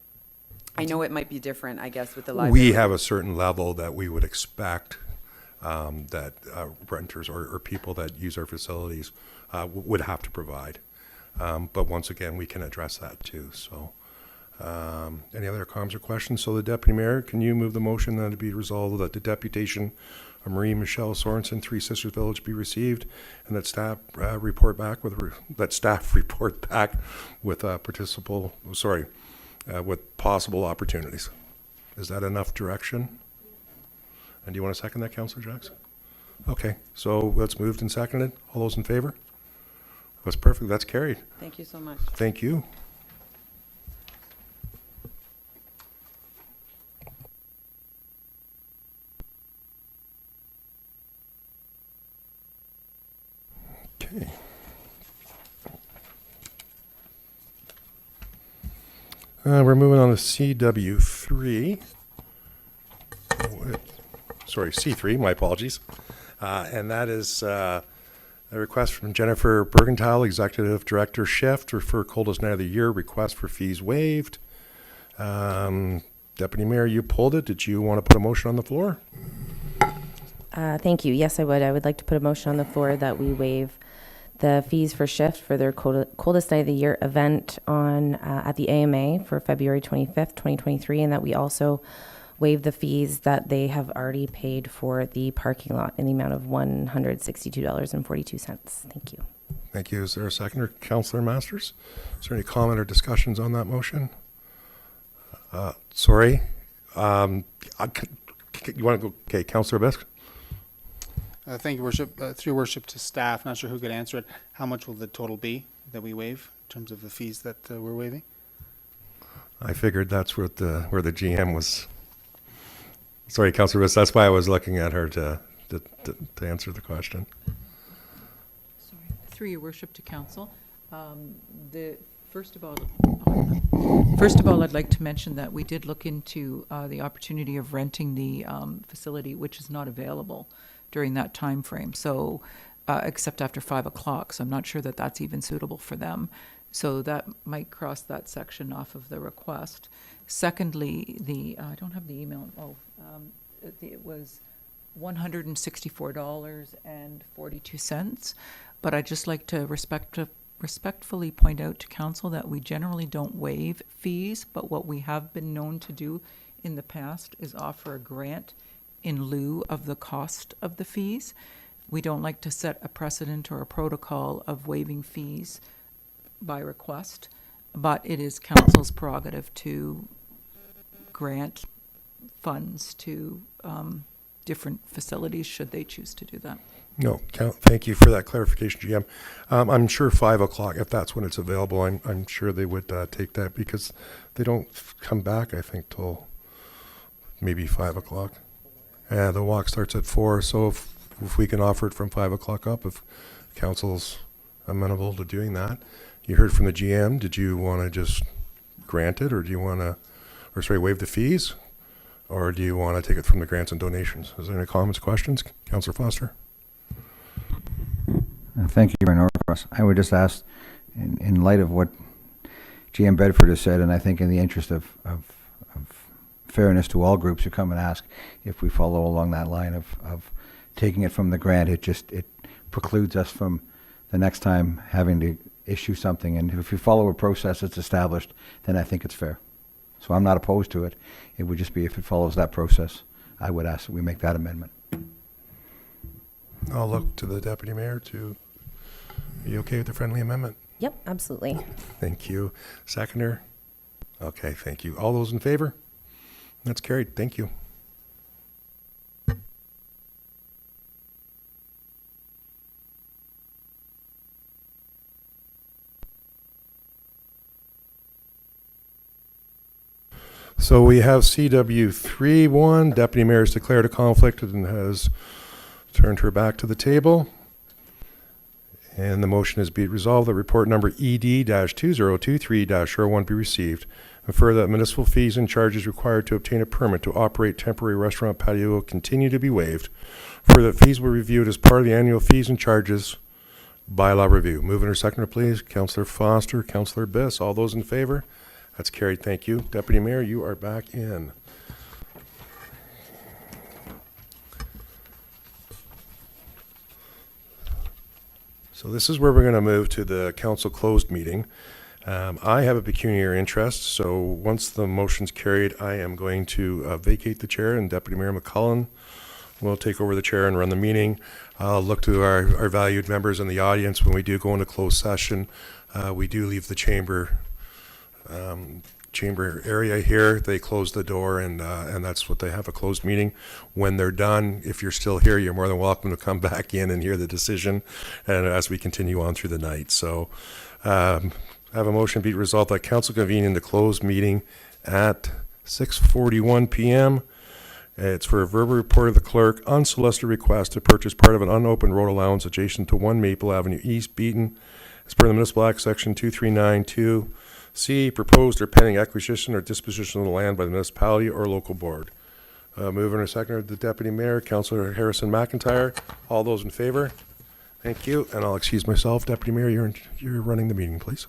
I know it might be different, I guess, with the liability. We have a certain level that we would expect that renters or people that use our facilities would have to provide. But once again, we can address that too. So, any other comments or questions? So the Deputy Mayor, can you move the motion that it be resolved that the deputation of Marie Michelle Sorensen, Three Sisters Village, be received, and that staff report back with with possible opportunities. Is that enough direction? And do you want to second that, Councillor Jackson? Okay, so that's moved and seconded. All those in favor? That's perfect. That's carried. Thank you so much. Thank you. Okay. We're moving on to CW3. Sorry, C3, my apologies. And that is a request from Jennifer Bergentile, Executive Director Shift, refer coldest night of the year, request for fees waived. Deputy Mayor, you pulled it. Did you want to put a motion on the floor? Thank you. Yes, I would. I would like to put a motion on the floor that we waive the fees for Shift for their coldest night of the year event on at the AMA for February 25th, 2023, and that we also waive the fees that they have already paid for the parking lot in the amount of $162.42. Thank you. Thank you. Is there a seconder? Councillor Masters? Is there any comment or discussions on that motion? Sorry. You want to go? Okay, Councillor Bisk? Thank you, Worship. Through your Worship to staff, not sure who could answer it. How much will the total be that we waive in terms of the fees that we're waiving? I figured that's where the GM was. Sorry, Councillor Bisk, that's why I was looking at her to answer the question. Sorry. Through your Worship to Council, First of all, I'd like to mention that we did look into the opportunity of renting the facility, which is not available during that time frame. So, except after 5 o'clock. So I'm not sure that that's even suitable for them. So that might cross that section off of the request. Secondly, I don't have the email. It was $164.42. But I'd just like to respectfully point out to council that we generally don't waive fees, but what we have been known to do in the past is offer a grant in lieu of the cost of the fees. We don't like to set a precedent or a protocol of waiving fees by request, but it is council's prerogative to grant funds to different facilities should they choose to do that. No, thank you for that clarification, GM. I'm sure 5 o'clock, if that's when it's available, I'm sure they would take that because they don't come back, I think, till maybe 5 o'clock. Yeah, the walk starts at 4, so if we can offer it from 5 o'clock up, if council's amenable to doing that. You heard from the GM. Did you want to just grant it, or do you want to, waive the fees, or do you want to take it from the grants and donations? Is there any comments, questions? Councillor Foster? Thank you, Mayor Norcross. I would just ask, in light of what GM Bedford has said, and I think in the interest of fairness to all groups who come and ask, if we follow along that line of taking it from the grant, it precludes us from the next time having to issue something. And if you follow a process that's established, then I think it's fair. So I'm not opposed to it. It would just be if it follows that process, I would ask that we make that amendment. I'll look to the deputy mayor to be okay with the friendly amendment. Yep, absolutely. Thank you. Seconder? Okay, thank you. All those in favor? That's carried. Thank you. So we have CW 3-1. Deputy Mayor has declared a conflict and has turned her back to the table. And the motion is be it resolved that report number ED-2023-01 be received. And further, that municipal fees and charges required to obtain a permit to operate temporary restaurant patio will continue to be waived. Further, fees were reviewed as part of the annual fees and charges bylaw review. Mover and seconder, please. Councillor Foster, Councillor Biss. All those in favor? That's carried. Thank you. Deputy Mayor, you are back in. So this is where we're going to move to the council closed meeting. I have a pecuniary interest, so once the motion's carried, I am going to vacate the chair, and Deputy Mayor McCullen will take over the chair and run the meeting. I'll look to our valued members in the audience. When we do go into closed session, we do leave the chamber area here. They close the door, and that's what they have, a closed meeting. When they're done, if you're still here, you're more than welcome to come back in and hear the decision, and as we continue on through the night. So I have a motion be it resolved that council convene in the closed meeting at 6:41 p.m. It's for a verbal report of the clerk, unsolicited request to purchase part of an unopened road allowance adjacent to 1 Maple Avenue East, Beaton, as per the Municipal Act, Section 2392C, proposed or pending acquisition or disposition of the land by the municipality or local board. Mover and seconder, the Deputy Mayor, Councillor Harrison McIntyre. All those in favor? Thank you, and I'll excuse myself. Deputy Mayor, you're running the meeting, please.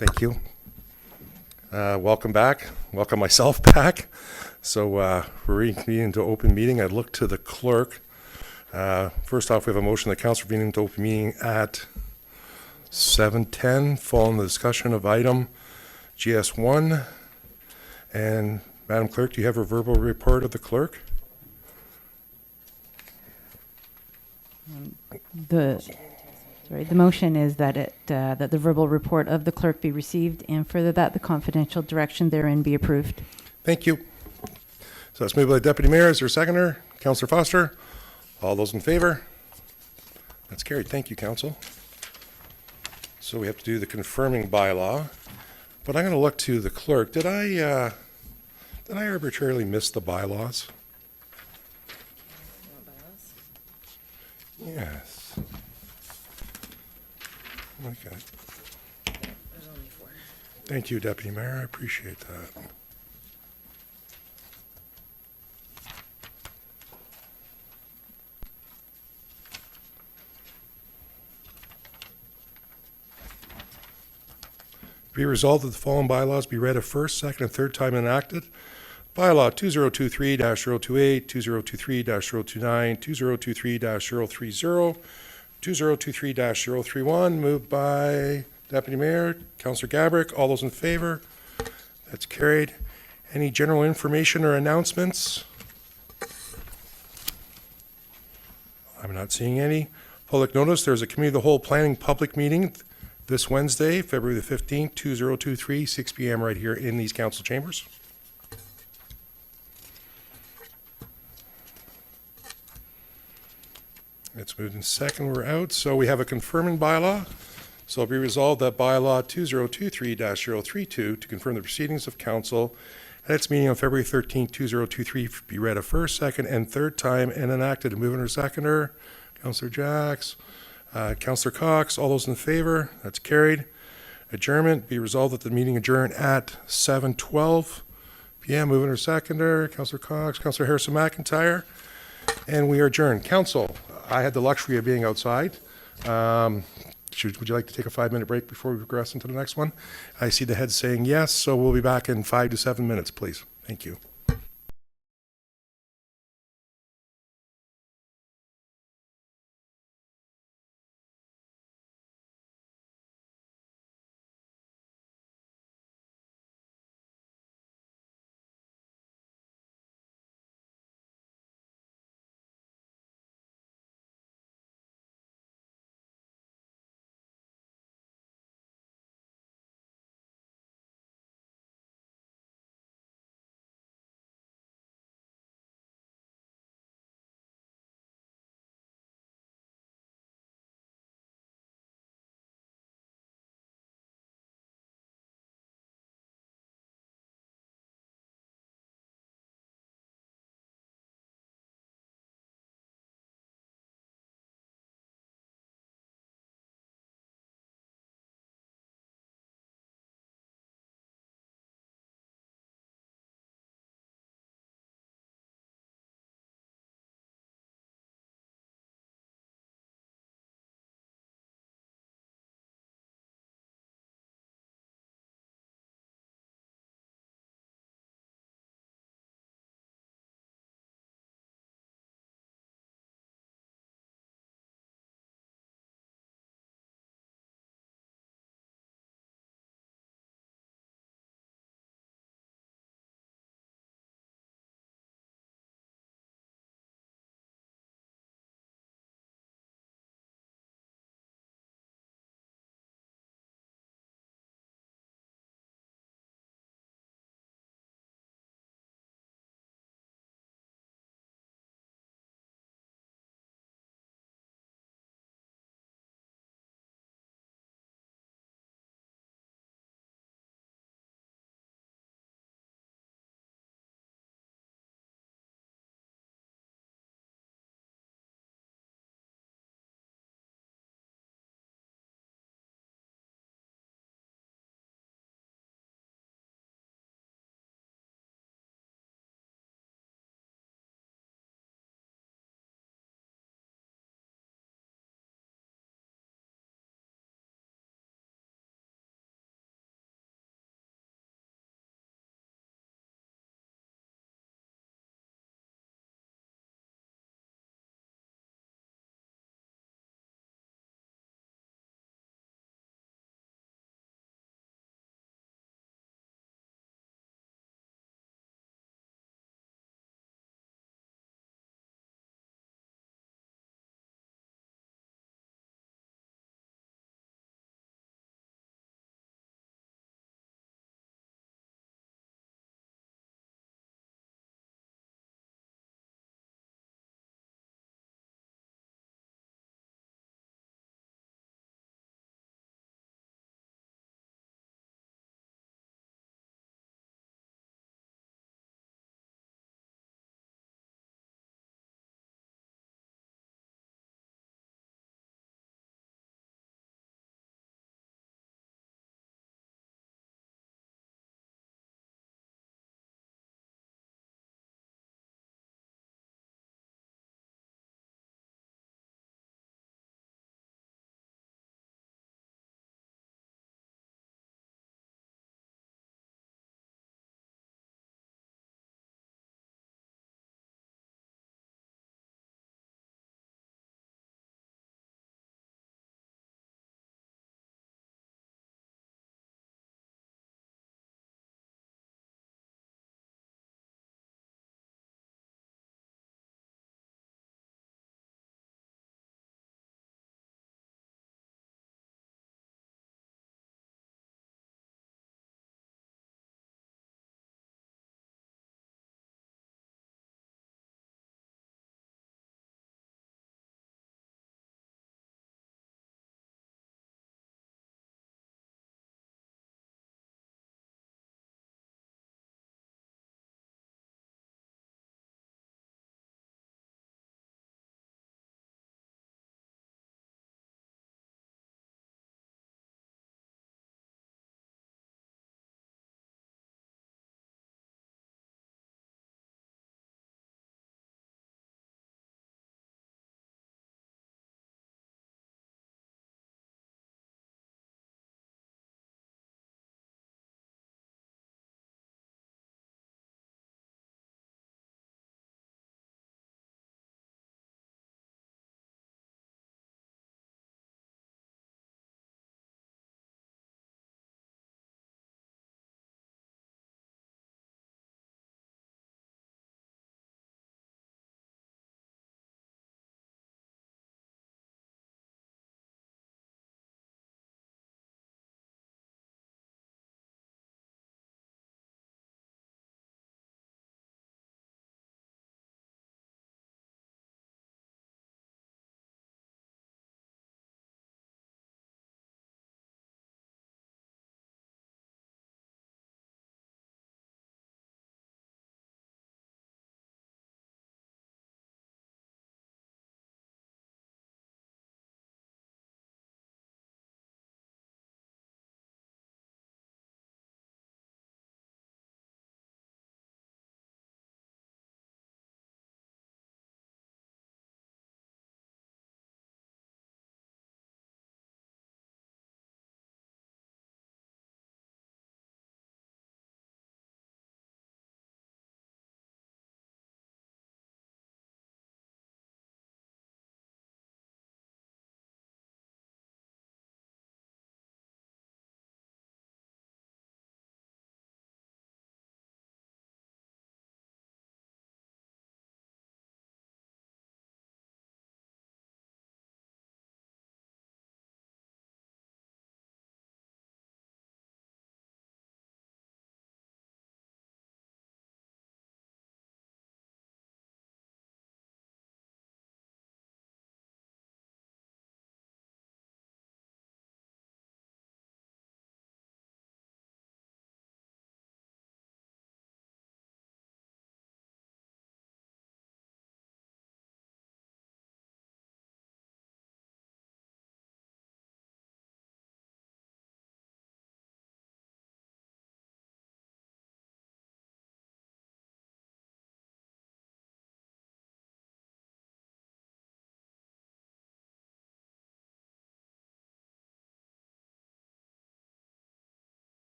Thank you. Welcome back. Welcome myself back. So we're reconvening into open meeting. I look to the clerk. First off, we have a motion that council convene into open meeting at 7:10, following the discussion of item GS1. And Madam Clerk, do you have a verbal report of the clerk? The motion is that that the verbal report of the clerk be received, and further that the confidential direction therein be approved. Thank you. So that's moved by the Deputy Mayor. Is there a seconder? Councillor Foster? All those in favor? That's carried. Thank you, Council. So we have to do the confirming bylaw, but I'm going to look to the clerk. Did I arbitrarily miss the bylaws? Yes. Okay. Thank you, Deputy Mayor. I appreciate that. Be resolved that the following bylaws be read a first, second, and third time enacted. Bylaw 2023-028, 2023-029, 2023-030, 2023-031, moved by Deputy Mayor, Councillor Gabrick. All those in favor? That's carried. Any general information or announcements? I'm not seeing any. Public notice, there's a committee of the whole planning public meeting this Wednesday, February the 15th, 2023, 6 p.m. right here in these council chambers. It's moved in second, we're out. So we have a confirming bylaw. So it'll be resolved that bylaw 2023-032 to confirm the proceedings of council at its meeting on February 13th, 2023 be read a first, second, and third time and enacted. Moving or seconder, Councillor Jacks, Councillor Cox, all those in favor? That's carried. Adjournment, be resolved that the meeting adjourn at 7:12 p.m. Moving or seconder, Councillor Cox, Councillor Harrison McIntyre, and we are adjourned. Council, I had the luxury of being outside. Would you like to take a 5-minute break before we progress into the next one? I see the head saying yes, so we'll be back in 5 to 7 minutes, please. Thank you.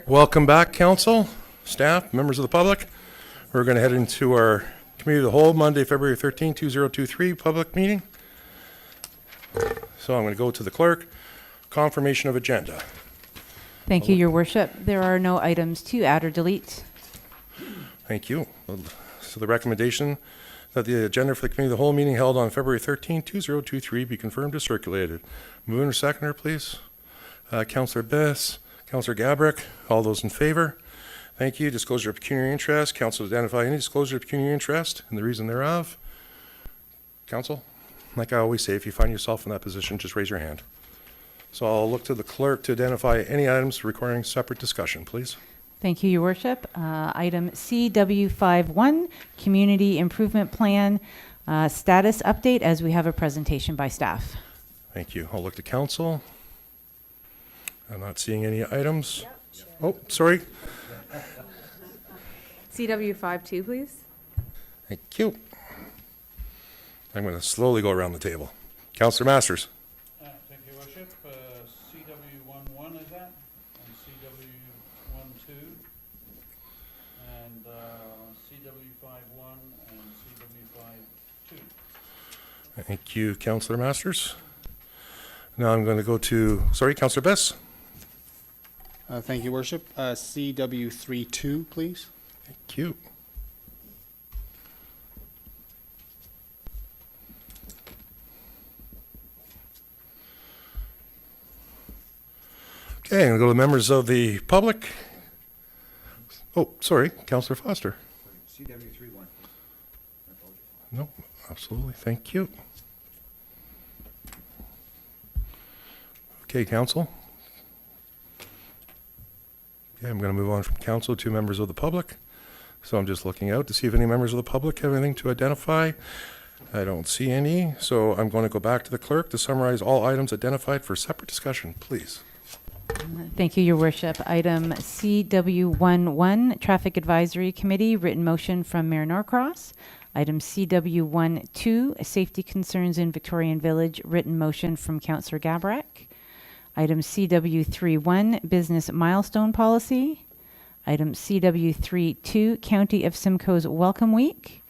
Welcome back, council, staff, members of the public. We're going to head into our Committee of the Whole, Monday, February 13, 2023, public meeting. So I'm going to go to the clerk. Confirmation of agenda. Thank you, Your Worship. There are no items to add or delete. Thank you. So the recommendation that the agenda for the Committee of the Whole meeting held on February 13, 2023 be confirmed as circulated. Mover, seconder, please. Councillor Bess, Councillor Gabrick, all those in favor? Thank you. Disclosure of pecuniary interest. Council identify any disclosure of pecuniary interest and the reason thereof. Council, like I always say, if you find yourself in that position, just raise your hand. So I'll look to the clerk to identify any items requiring separate discussion, please. Thank you, Your Worship. Item CW51, Community Improvement Plan Status Update, as we have a presentation by staff. Thank you. I'll look to council. I'm not seeing any items. Oh, sorry. CW52, please. Thank you. I'm going to slowly go around the table. Councillor Masters. Thank you, Worship. CW11 is that, and CW12, and CW51 and CW52. Thank you, Councillor Masters. Now I'm going to go to, sorry, Councillor Bess. Thank you, Worship. CW32, please. Thank you. Okay, I'm going to go to members of the public. Oh, sorry, Councillor Foster. CW31. No, absolutely. Thank you. Okay, council. Okay, I'm going to move on from council to members of the public. So I'm just looking out to see if any members of the public have anything to identify. I don't see any, so I'm going to go back to the clerk to summarize all items identified for separate discussion, please. Thank you, Your Worship. Item CW11, Traffic Advisory Committee, written motion from Mayor Norcross. Item CW12, Safety Concerns in Victorian Village, written motion from Councillor Gabrack. Item CW31, Business Milestone Policy. Item CW32, County of Simcoe's Welcome Week.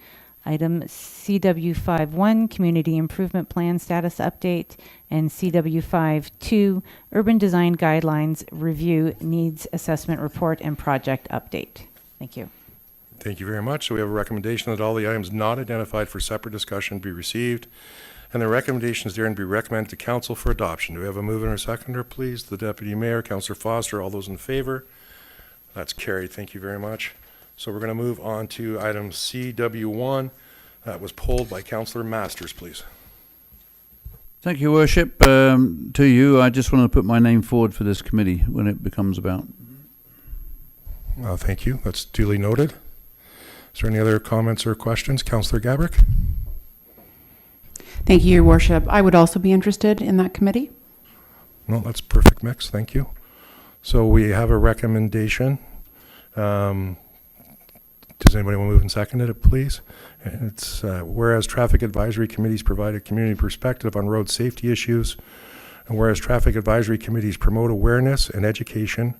Item CW51, Community Improvement Plan Status Update. And CW52, Urban Design Guidelines Review, Needs Assessment Report, and Project Update. Thank you. Thank you very much. So we have a recommendation that all the items not identified for separate discussion be received, and the recommendations therein be recommended to council for adoption. Do we have a mover and a seconder, please? The Deputy Mayor, Councillor Foster, all those in favor? That's carried. Thank you very much. So we're going to move on to item CW1. That was pulled by Councillor Masters, please. Thank you, Worship. To you, I just want to put my name forward for this committee when it becomes about. Thank you. That's duly noted. Is there any other comments or questions? Councillor Gabrick? Thank you, Your Worship. I would also be interested in that committee. No, that's a perfect mix. Thank you. So we have a recommendation. Does anybody want to move and second it, please? It's whereas traffic advisory committees provide a community perspective on road safety issues, and whereas traffic advisory committees promote awareness and education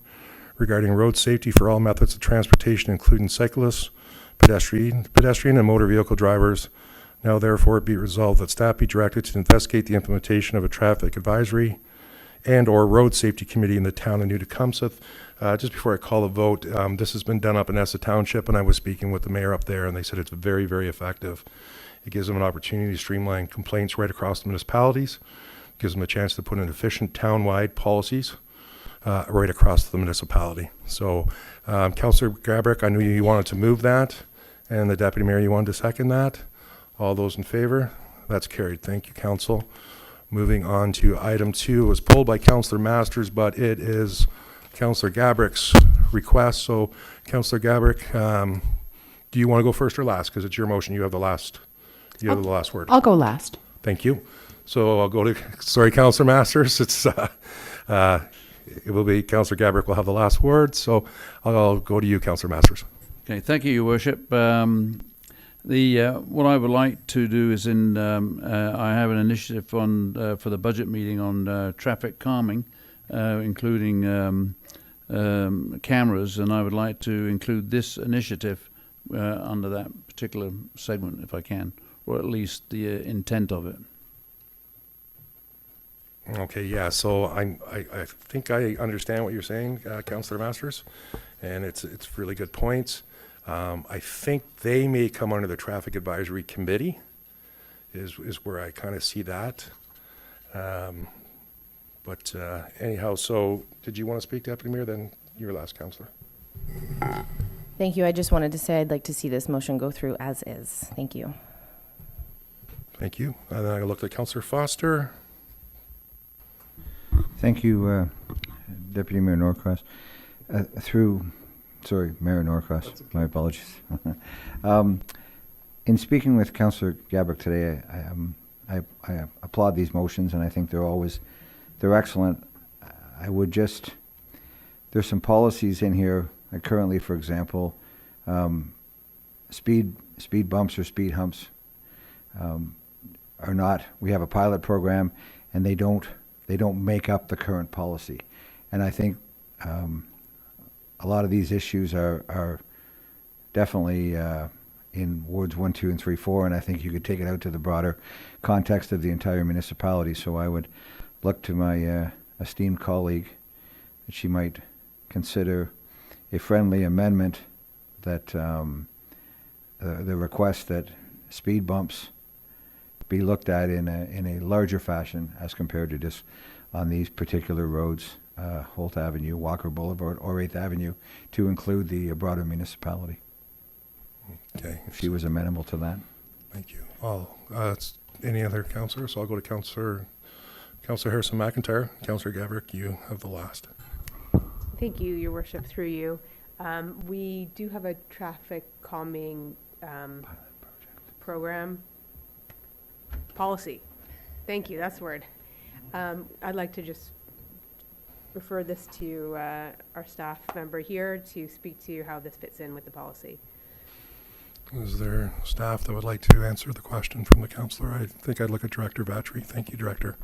regarding road safety for all methods of transportation, including cyclists, pedestrian and motor vehicle drivers. Now therefore it be resolved that staff be directed to investigate the implementation of a traffic advisory and or road safety committee in the town of New Tecumseh. Just before I call a vote, this has been done up in Essa Township, and I was speaking with the mayor up there, and they said it's very, very effective. It gives them an opportunity to streamline complaints right across the municipalities, gives them a chance to put in efficient town-wide policies right across the municipality. So, Councillor Gabrick, I knew you wanted to move that, and the Deputy Mayor, you wanted to second that. All those in favor? That's carried. Thank you, Council. Moving on to item 2, it was pulled by Councillor Masters, but it is Councillor Gabrick's request. So, Councillor Gabrick, do you want to go first or last? Because it's your motion. You have the last. You have the last word. I'll go last. Thank you. So I'll go to, sorry, Councillor Masters. It's it will be Councillor Gabrick will have the last word. So I'll go to you, Councillor Masters. Okay, thank you, Your Worship. What I would like to do is I have an initiative on for the budget meeting on traffic calming, including cameras, and I would like to include this initiative under that particular segment if I can, or at least the intent of it. Okay, yeah, so I think I understand what you're saying, Councillor Masters, and it's really good points. I think they may come under the Traffic Advisory Committee, is where I kind of see that. But anyhow, so did you want to speak, Deputy Mayor? Then you're last, Councillor. Thank you. I just wanted to say I'd like to see this motion go through as is. Thank you. Thank you. And then I looked at Councillor Foster. Thank you, Deputy Mayor Norcross. Mayor Norcross, my apologies. In speaking with Councillor Gabrick today, I applaud these motions, and I think they're excellent. There's some policies in here, currently, for example, speed bumps or speed humps are not, we have a pilot program, and they don't make up the current policy. And I think a lot of these issues are definitely in wards 1, 2, and 3, 4, and I think you could take it out to the broader context of the entire municipality. So I would look to my esteemed colleague that she might consider a friendly amendment that the request that speed bumps be looked at in a larger fashion as compared to just on these particular roads, Holt Avenue, Walker Boulevard, or 8th Avenue, to include the broader municipality. Okay. If she was amenable to that. Thank you. Any other councillors? So I'll go to Councillor Harrison McIntyre. Councillor Gabrick, you have the last. Thank you, Your Worship, through you. We do have a traffic calming program policy. Thank you, that's the word. I'd like to just refer this to our staff member here to speak to how this fits in with the policy. Is there staff that would like to answer the question from the councillor? I think I'd look at Director Vatry. Thank you, Director.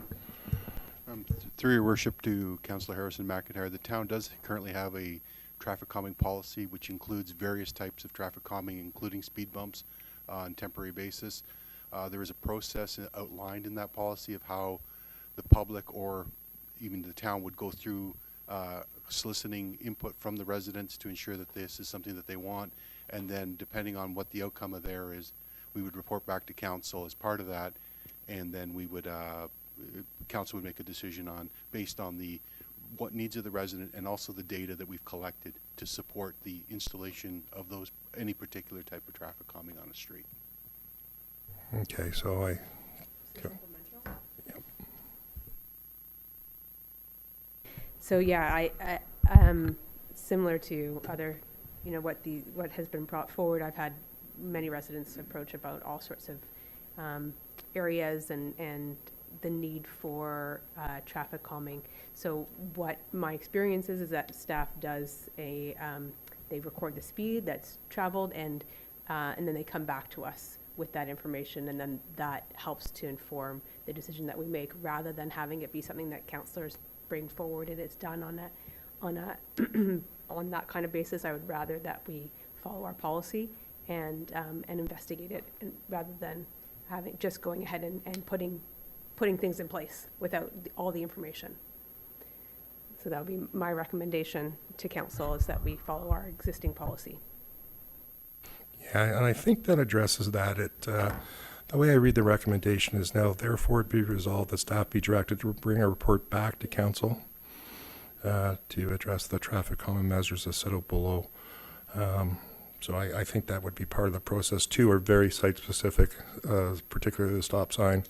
Through your worship to Councillor Harrison McIntyre, the town does currently have a traffic calming policy which includes various types of traffic calming, including speed bumps on a temporary basis. There is a process outlined in that policy of how the public or even the town would go through soliciting input from the residents to ensure that this is something that they want, and then depending on what the outcome of there is, we would report back to council as part of that, and then we would council would make a decision on based on what needs of the resident and also the data that we've collected to support the installation of any particular type of traffic calming on a street. Okay, so yep. So yeah, I similar to other, what has been brought forward. I've had many residents approach about all sorts of areas and the need for traffic calming. So what my experience is that staff does they record the speed that's traveled and then they come back to us with that information, and then that helps to inform the decision that we make rather than having it be something that councillors bring forward and it's done on that kind of basis. I would rather that we follow our policy and investigate it, and rather than just going ahead and putting things in place without all the information. So that would be my recommendation to council, is that we follow our existing policy. Yeah, and I think that addresses that. The way I read the recommendation is now, therefore, it be resolved that staff be directed to bring a report back to council to address the traffic calming measures as set out below. So I think that would be part of the process. Two are very site-specific, particularly the stop sign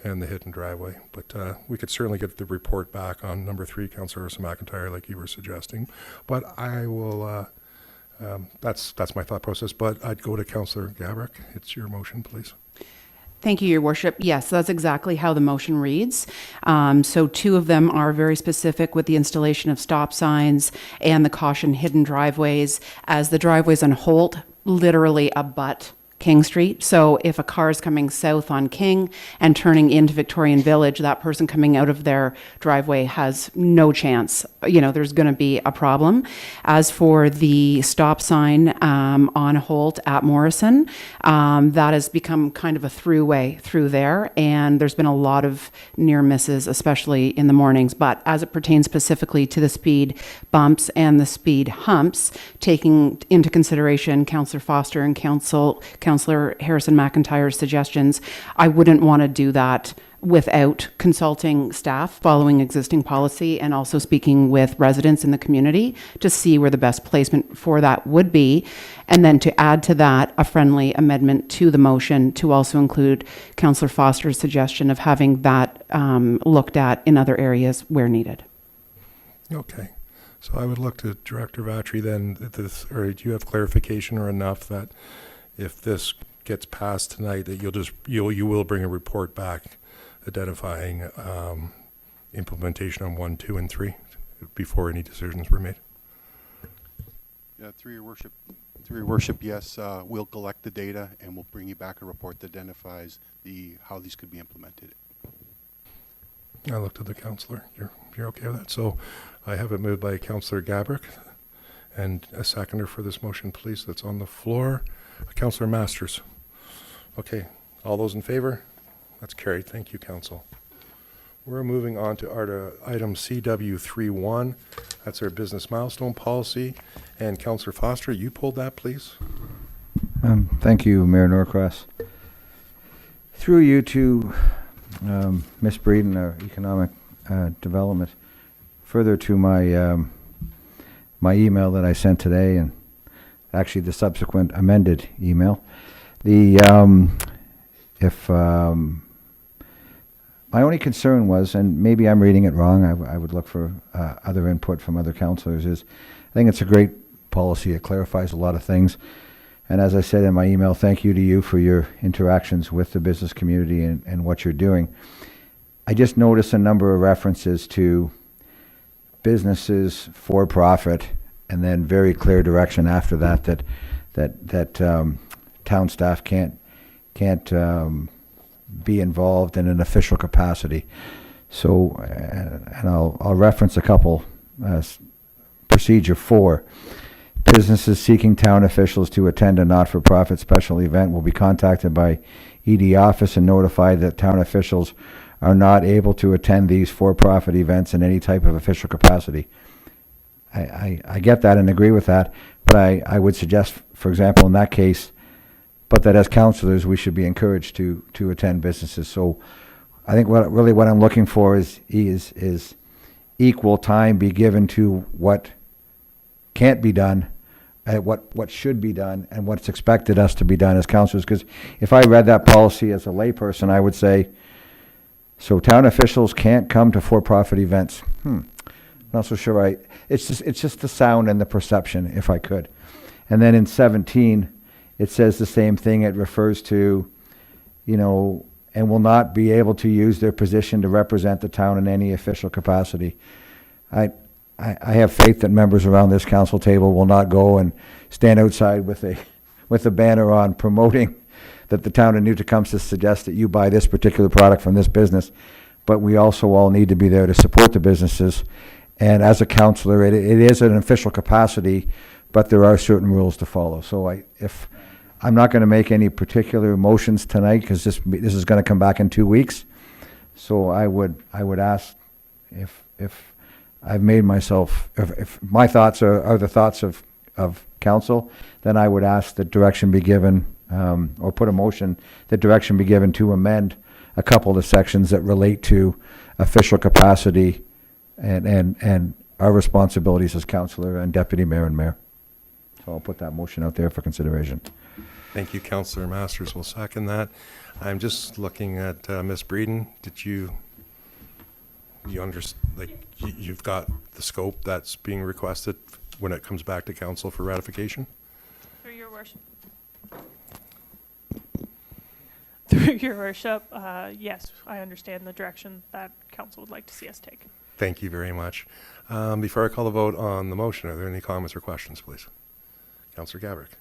and the hidden driveway. But we could certainly get the report back on number 3, Councillor Harrison McIntyre, like you were suggesting. But I will... that's my thought process, but I'd go to Councillor Gabrick. It's your motion, please. Thank you, Your Worship. Yes, that's exactly how the motion reads. So 2 of them are very specific with the installation of stop signs and the caution hidden driveways, as the driveways on Holt literally abut King Street. So if a car is coming south on King and turning into Victorian Village, that person coming out of their driveway has no chance. You know, there's going to be a problem. As for the stop sign on Holt at Morrison, that has become kind of a throughway through there, and there's been a lot of near misses, especially in the mornings. But as it pertains specifically to the speed bumps and the speed humps, taking into consideration Councillor Foster and Councillor Harrison McIntyre's suggestions, I wouldn't want to do that without consulting staff, following existing policy, and also speaking with residents in the community to see where the best placement for that would be. And then to add to that, a friendly amendment to the motion to also include Councillor Foster's suggestion of having that looked at in other areas where needed. Okay. So I would look to Director Vatry then, or do you have clarification or enough that if this gets passed tonight, that you will bring a report back identifying implementation on 1, 2, and 3 before any decisions were made? Yeah, through your worship, yes, we'll collect the data and we'll bring you back a report that identifies how these could be implemented. I looked at the councillor. You're okay with that? So I have it moved by Councillor Gabrick, and a seconder for this motion, please, that's on the floor. Councillor Masters. Okay, all those in favor? That's carried. Thank you, Council. We're moving on to our item CW31. That's our business milestone policy. And Councillor Foster, you pulled that, please. Thank you, Mayor Norcross. Through you to Ms. Breeden, our economic development, further to my my email that I sent today, and actually the subsequent amended email. My only concern was, and maybe I'm reading it wrong, I would look for other input from other councillors, is I think it's a great policy. It clarifies a lot of things. And as I said in my email, thank you to you for your interactions with the business community and what you're doing. I just noticed a number of references to businesses for profit, and then very clear direction after that town staff can't be involved in an official capacity. So, and I'll reference a couple. Procedure 4. Businesses seeking town officials to attend a not-for-profit special event will be contacted by ED office and notified that town officials are not able to attend these for-profit events in any type of official capacity. I get that and agree with that, but I would suggest, for example, in that case, but that as councillors we should be encouraged to attend businesses. So I think what I'm looking for is equal time be given to what can't be done, what should be done, and what's expected us to be done as councillors. Because if I read that policy as a layperson, I would say, so town officials can't come to for-profit events. Not so sure. It's just the sound and the perception, if I could. And then in 17, it says the same thing. It refers to, and will not be able to use their position to represent the town in any official capacity. I have faith that members around this council table will not go and stand outside with a banner on promoting that the town of New Tecumseh suggests that you buy this particular product from this business. But we also all need to be there to support the businesses. And as a councillor, it is an official capacity, but there are certain rules to follow. So if I'm not going to make any particular motions tonight, because this is going to come back in 2 weeks. So I would ask if I've made myself, if my thoughts are the thoughts of council, then I would ask that direction be given, or put a motion that direction be given to amend a couple of sections that relate to official capacity and our responsibilities as councillor and deputy mayor and mayor. So I'll put that motion out there for consideration. Thank you, Councillor Masters. Will second that. I'm just looking at Ms. Breeden. Did you've got the scope that's being requested when it comes back to council for ratification? Through your worship. Through your worship, yes, I understand the direction that council would like to see us take. Thank you very much. Before I call the vote on the motion, are there any comments or questions, please? Councillor Gabrick.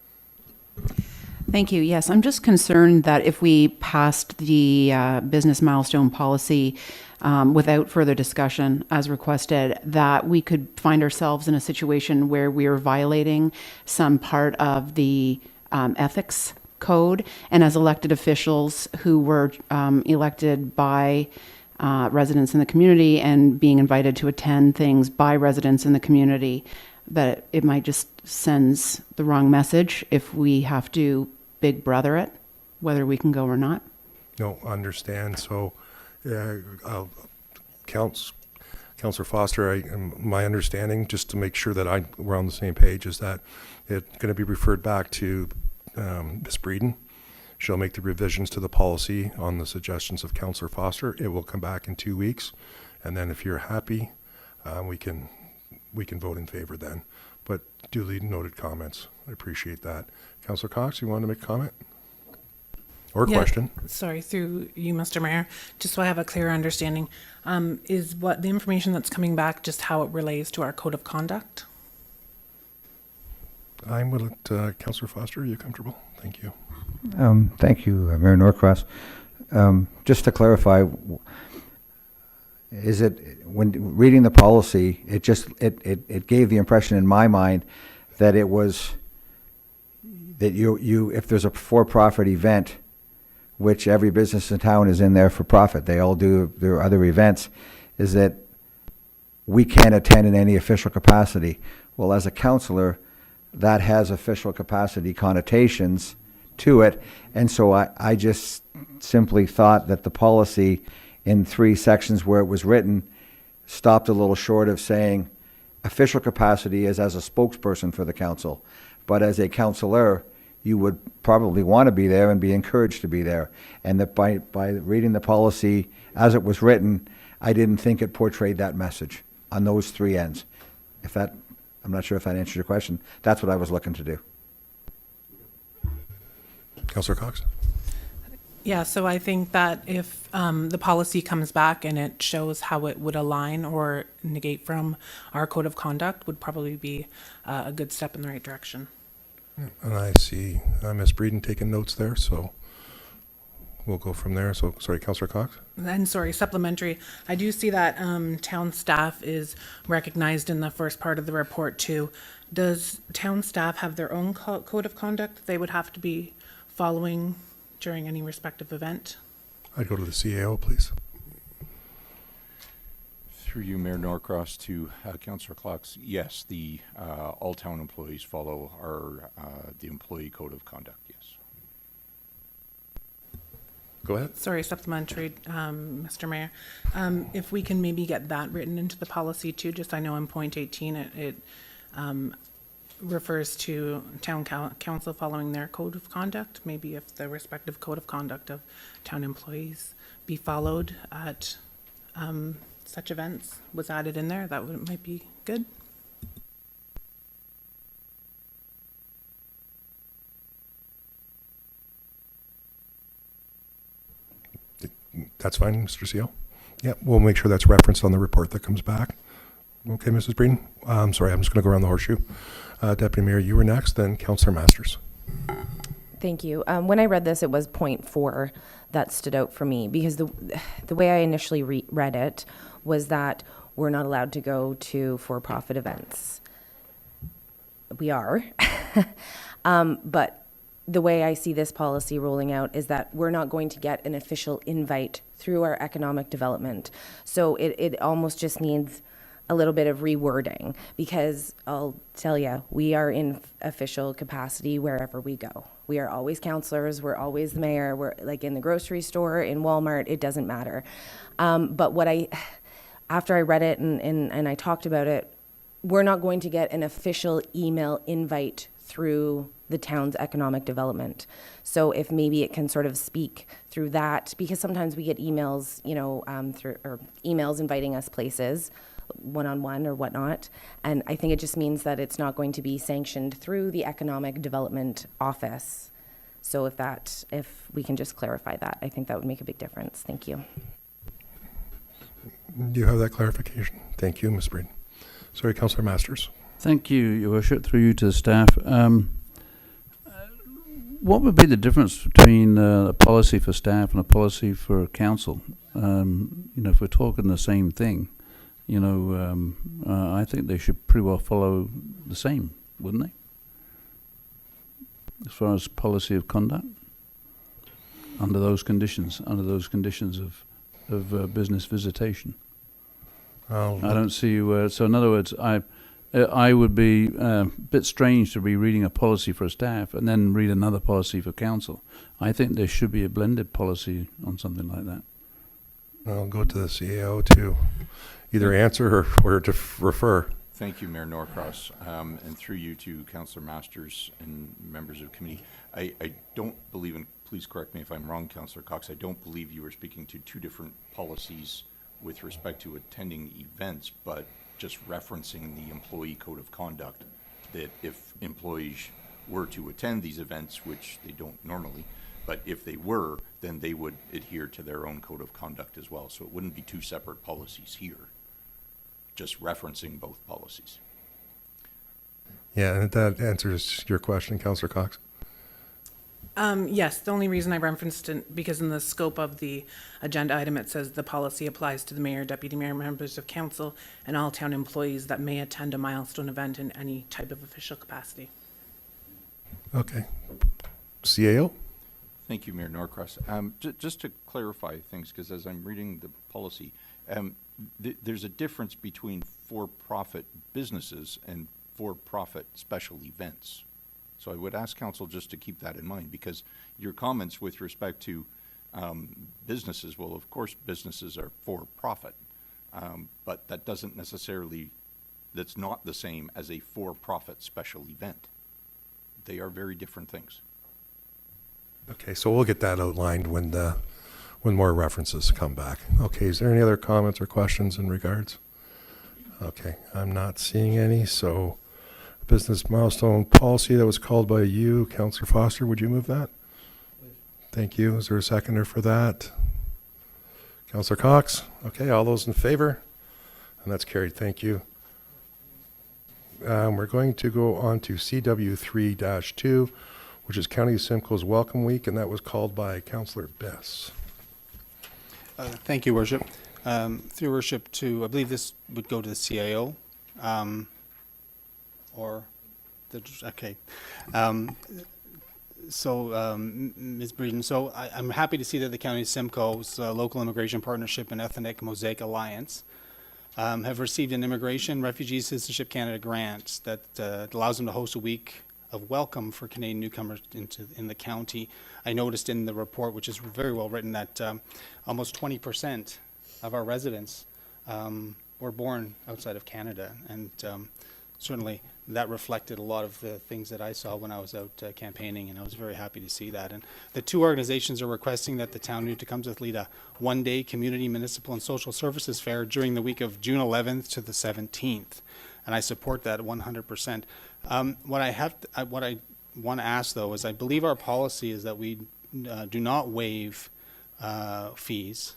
Thank you. Yes, I'm just concerned that if we passed the business milestone policy without further discussion as requested, that we could find ourselves in a situation where we are violating some part of the ethics code. And as elected officials who were elected by residents in the community and being invited to attend things by residents in the community, that it might just sends the wrong message if we have to big brother it, whether we can go or not. No, understand. So, Councillor Foster, my understanding, just to make sure that we're on the same page, is that it's going to be referred back to Ms. Breeden. She'll make the revisions to the policy on the suggestions of Councillor Foster. It will come back in 2 weeks, and then if you're happy, we can vote in favor then. But duly noted comments. I appreciate that. Councillor Cox, you want to make a comment? Or a question? Sorry, through you, Mr. Mayor, just so I have a clear understanding, is what the information that's coming back just how it relates to our code of conduct? I'm with Councillor Foster. Are you comfortable? Thank you. Thank you, Mayor Norcross. Just to clarify, is it, when reading the policy, it gave the impression in my mind that it was, that you if there's a for-profit event, which every business in town is in there for profit, they all do their other events, is that we can't attend in any official capacity. Well, as a councillor, that has official capacity connotations to it, and so I just simply thought that the policy in 3 sections where it was written stopped a little short of saying official capacity is as a spokesperson for the council, but as a councillor, you would probably want to be there and be encouraged to be there. And that by reading the policy as it was written, I didn't think it portrayed that message on those 3 ends. I'm not sure if that answers your question. That's what I was looking to do. Councillor Cox? Yeah, so I think that if the policy comes back and it shows how it would align or negate from our code of conduct, would probably be a good step in the right direction. And I see Ms. Breeden taking notes there, so we'll go from there. So, sorry, Councillor Cox? And sorry, supplementary, I do see that town staff is recognized in the first part of the report too. Does town staff have their own code of conduct they would have to be following during any respective event? I'd go to the CAO, please. Through you, Mayor Norcross, to Councillor Cox, yes, all town employees follow the employee code of conduct, yes. Go ahead. Sorry, supplementary, Mr. Mayor. If we can maybe get that written into the policy too, just I know in point 18 it refers to town council following their code of conduct. Maybe if the respective code of conduct of town employees be followed at such events was added in there, that might be good. That's fine, Mr. Seal. Yeah, we'll make sure that's referenced on the report that comes back. Okay, Mrs. Breeden? I'm sorry, I'm just going to go around the horseshoe. Deputy Mayor, you were next, then Councillor Masters. Thank you. When I read this, it was point 4 that stood out for me, because the way I initially read it was that we're not allowed to go to for-profit events. We are. But the way I see this policy rolling out is that we're not going to get an official invite through our economic development. So it almost just needs a little bit of rewording, because I'll tell you, we are in official capacity wherever we go. We are always councillors, we're always the mayor, we're like in the grocery store, in Walmart, it doesn't matter. But after I read it and I talked about it, we're not going to get an official email invite through the town's economic development. So if maybe it can sort of speak through that, because sometimes we get emails, or emails inviting us places, one-on-one or whatnot, and I think it just means that it's not going to be sanctioned through the economic development office. So if we can just clarify that, I think that would make a big difference. Thank you. Do you have that clarification? Thank you, Ms. Breeden. Sorry, Councillor Masters. Thank you, Your Worship. Through you to the staff. What would be the difference between a policy for staff and a policy for council? If we're talking the same thing, I think they should pretty well follow the same, wouldn't they? As far as policy of conduct, under those conditions of business visitation. I don't see where. So in other words, I would be a bit strange to be reading a policy for staff and then read another policy for council. I think there should be a blended policy on something like that. I'll go to the CAO to either answer or to refer. Thank you, Mayor Norcross, and through you to Councillor Masters and members of the committee. I don't believe, and please correct me if I'm wrong, Councillor Cox, I don't believe you were speaking to two different policies with respect to attending events, but just referencing the employee code of conduct, that if employees were to attend these events, which they don't normally, but if they were, then they would adhere to their own code of conduct as well. So it wouldn't be two separate policies here, just referencing both policies. Yeah, and that answers your question, Councillor Cox. Yes, the only reason I referenced it, because in the scope of the agenda item, it says the policy applies to the mayor, deputy mayor, members of council, and all town employees that may attend a milestone event in any type of official capacity. Okay. CAO? Thank you, Mayor Norcross. Just to clarify things, because as I'm reading the policy, there's a difference between for-profit businesses and for-profit special events. So I would ask council just to keep that in mind, because your comments with respect to businesses, well, of course, businesses are for-profit, but that doesn't necessarily, that's not the same as a for-profit special event. They are very different things. Okay, so we'll get that outlined when more references come back. Okay, is there any other comments or questions in regards? Okay, I'm not seeing any, so business milestone policy that was called by you, Councillor Foster, would you move that? Thank you. Is there a seconder for that? Councillor Cox? Okay, all those in favor? And that's carried. Thank you. We're going to go on to CW3-2, which is County of Simcoe's Welcome Week, and that was called by Councillor Bess. Thank you, Worship. Through your Worship, I believe this would go to the CAO. Ms. Breeden, I'm happy to see that the County of Simcoe's Local Immigration Partnership and Ethnic Mosaic Alliance have received an Immigration, Refugee, Citizenship Canada grant that allows them to host a week of welcome for Canadian newcomers in the county. I noticed in the report, which is very well written, that almost 20% of our residents were born outside of Canada, and certainly that reflected a lot of the things that I saw when I was out campaigning, and I was very happy to see that. And the two organizations are requesting that the town of Newtecumseth lead a one-day community, municipal, and social services fair during the week of June 11th to the 17th, and I support that 100%. What I want to ask, though, is I believe our policy is that we do not waive fees,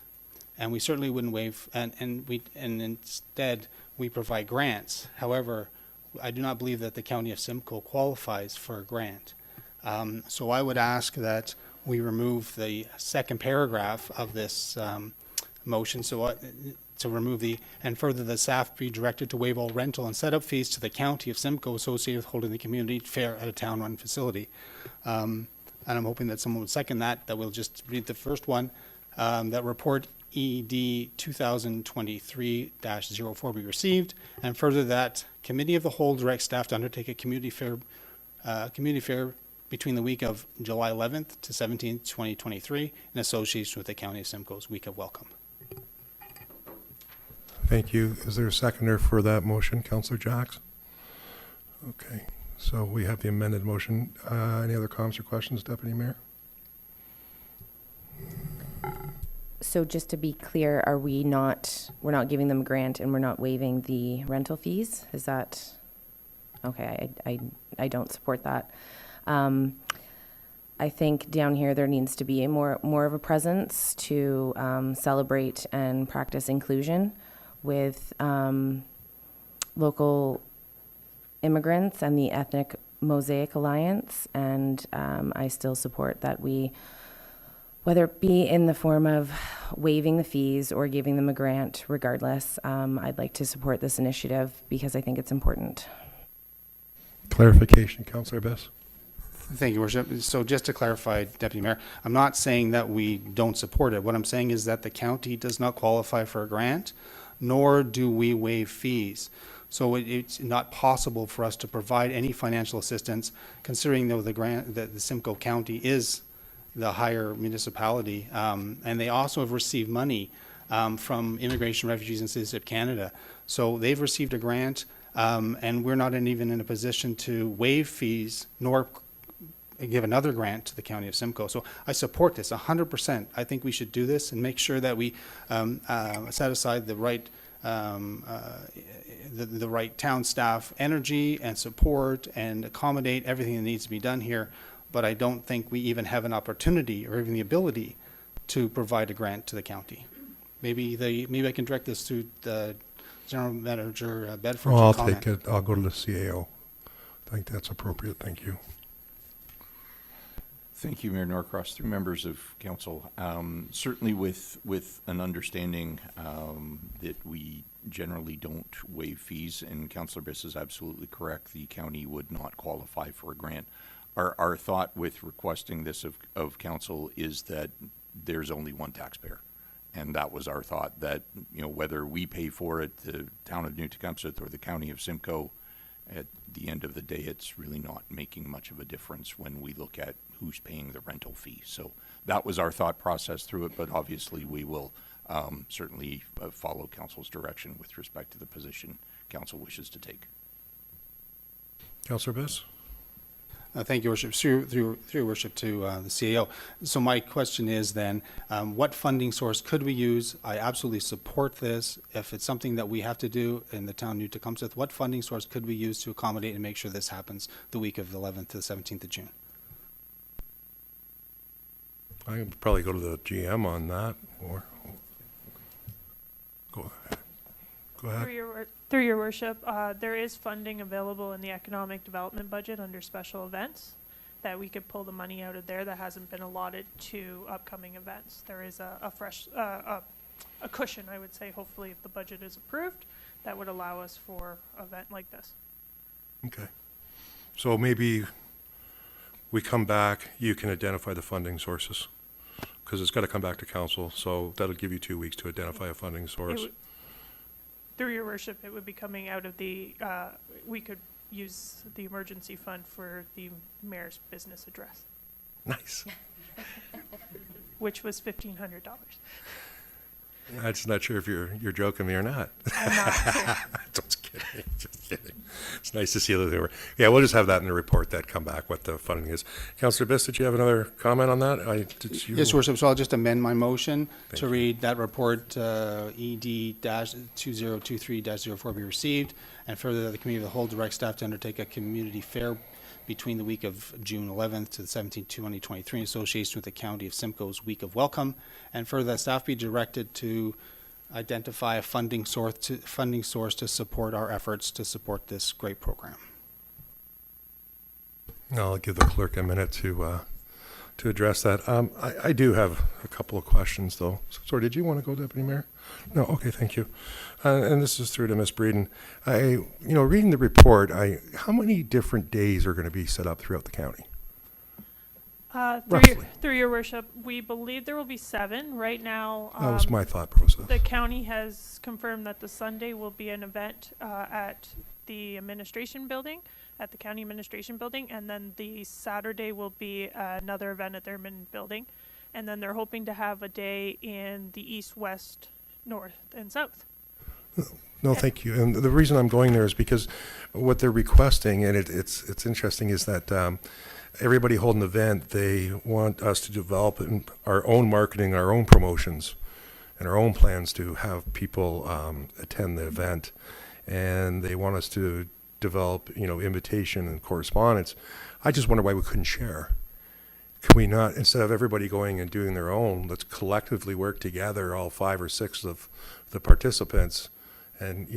and we certainly wouldn't waive, and instead we provide grants. However, I do not believe that the County of Simcoe qualifies for a grant. So I would ask that we remove the second paragraph of this motion, to remove and further the staff be directed to waive all rental and setup fees to the County of Simcoe associated with holding the community fair at a town-run facility. And I'm hoping that someone would second that we'll just read the first one, that report ED 2023-04 be received, and further that Committee of the Whole direct staff to undertake a community fair between the week of July 11th to 17th, 2023, in association with the County of Simcoe's Week of Welcome. Thank you. Is there a seconder for that motion, Councillor Jacks? Okay, so we have the amended motion. Any other comments or questions, Deputy Mayor? So just to be clear, we're not giving them a grant and we're not waiving the rental fees? Is that, okay, I don't support that. I think down here there needs to be more of a presence to celebrate and practice inclusion with local immigrants and the ethnic Mosaic Alliance, and I still support that we, whether it be in the form of waiving the fees or giving them a grant, regardless, I'd like to support this initiative because I think it's important. Clarification, Councillor Bess. Thank you, Worship. So just to clarify, Deputy Mayor, I'm not saying that we don't support it. What I'm saying is that the county does not qualify for a grant, nor do we waive fees. So it's not possible for us to provide any financial assistance, considering though the grant that the Simcoe County is the higher municipality, and they also have received money from Immigration, Refugees, and Citizenship Canada. So they've received a grant, and we're not even in a position to waive fees nor give another grant to the County of Simcoe. So I support this 100%. I think we should do this and make sure that we set aside the right the right town staff energy and support and accommodate everything that needs to be done here. But I don't think we even have an opportunity or even the ability to provide a grant to the county. Maybe I can direct this to the General Manager Bedford. Well, I'll to comment. take it. I'll go to the CAO. I think that's appropriate. Thank you. Thank you, Mayor Norcross. Through members of council, certainly with an understanding that we generally don't waive fees, and Councillor Biss is absolutely correct, the county would not qualify for a grant. Our thought with requesting this of council is that there's only one taxpayer. And that was our thought, that, you know, whether we pay for it, the town of New Tecumseth or the county of Simcoe, at the end of the day, it's really not making much of a difference when we look at who's paying the rental fee. So that was our thought process through it, but obviously we will certainly follow council's direction with respect to the position council wishes to take. Councillor Biss? Thank you, Worship. Through Worship to the CAO. So my question is then, what funding source could we use? I absolutely support this. If it's something that we have to do in the town of New Tecumseth, what funding source could we use to accommodate and make sure this happens the week of the 11th to the 17th of June? I could probably go to the GM on that, or go ahead. Go ahead. Through your worship, there is funding available in the economic development budget under special events that we could pull the money out of there that hasn't been allotted to upcoming events. There is a fresh a cushion, I would say, hopefully, if the budget is approved, that would allow us for an event like this. Okay. So maybe we come back, you can identify the funding sources, because it's got to come back to council, so that'll give you 2 weeks to identify a funding source. Through your worship, it would be coming out of the, we could use the emergency fund for the mayor's business address. Nice. Which was $1,500. I'm just not sure if you're joking me or not. I'm not. Just kidding. Just kidding. It's nice to see that they were. Yeah, we'll just have that in the report that come back what the funding is. Councillor Biss, did you have another comment on that? Yes, Worship. So I'll just amend my motion to read that report ED-2023-04 be received, and further that the Committee of the Whole direct staff to undertake a community fair between the week of June 11th to the 17th, 2023, in association with the County of Simcoe's Week of Welcome, and further that staff be directed to identify a funding source to support our efforts to support this great program. I'll give the clerk a minute to address that. I do have a couple of questions, though. Sorry, did you want to go, Deputy Mayor? No, okay, thank you. And this is through to Ms. Breeden. Reading the report, how many different days are going to be set up throughout the county? Through your worship, we believe there will be 7 right now. That was my thought process. The county has confirmed that the Sunday will be an event at the administration building, at the county administration building, and then the Saturday will be another event at their admin building, and then they're hoping to have a day in the east, west, north, and south. No, thank you. And the reason I'm going there is because what they're requesting, and it's interesting, is that everybody holding an event, they want us to develop our own marketing, our own promotions, and our own plans to have people attend the event. And they want us to develop, invitation and correspondence. I just wonder why we couldn't share. Can we not, instead of everybody going and doing their own, let's collectively work together, all 5 or 6 of the participants, and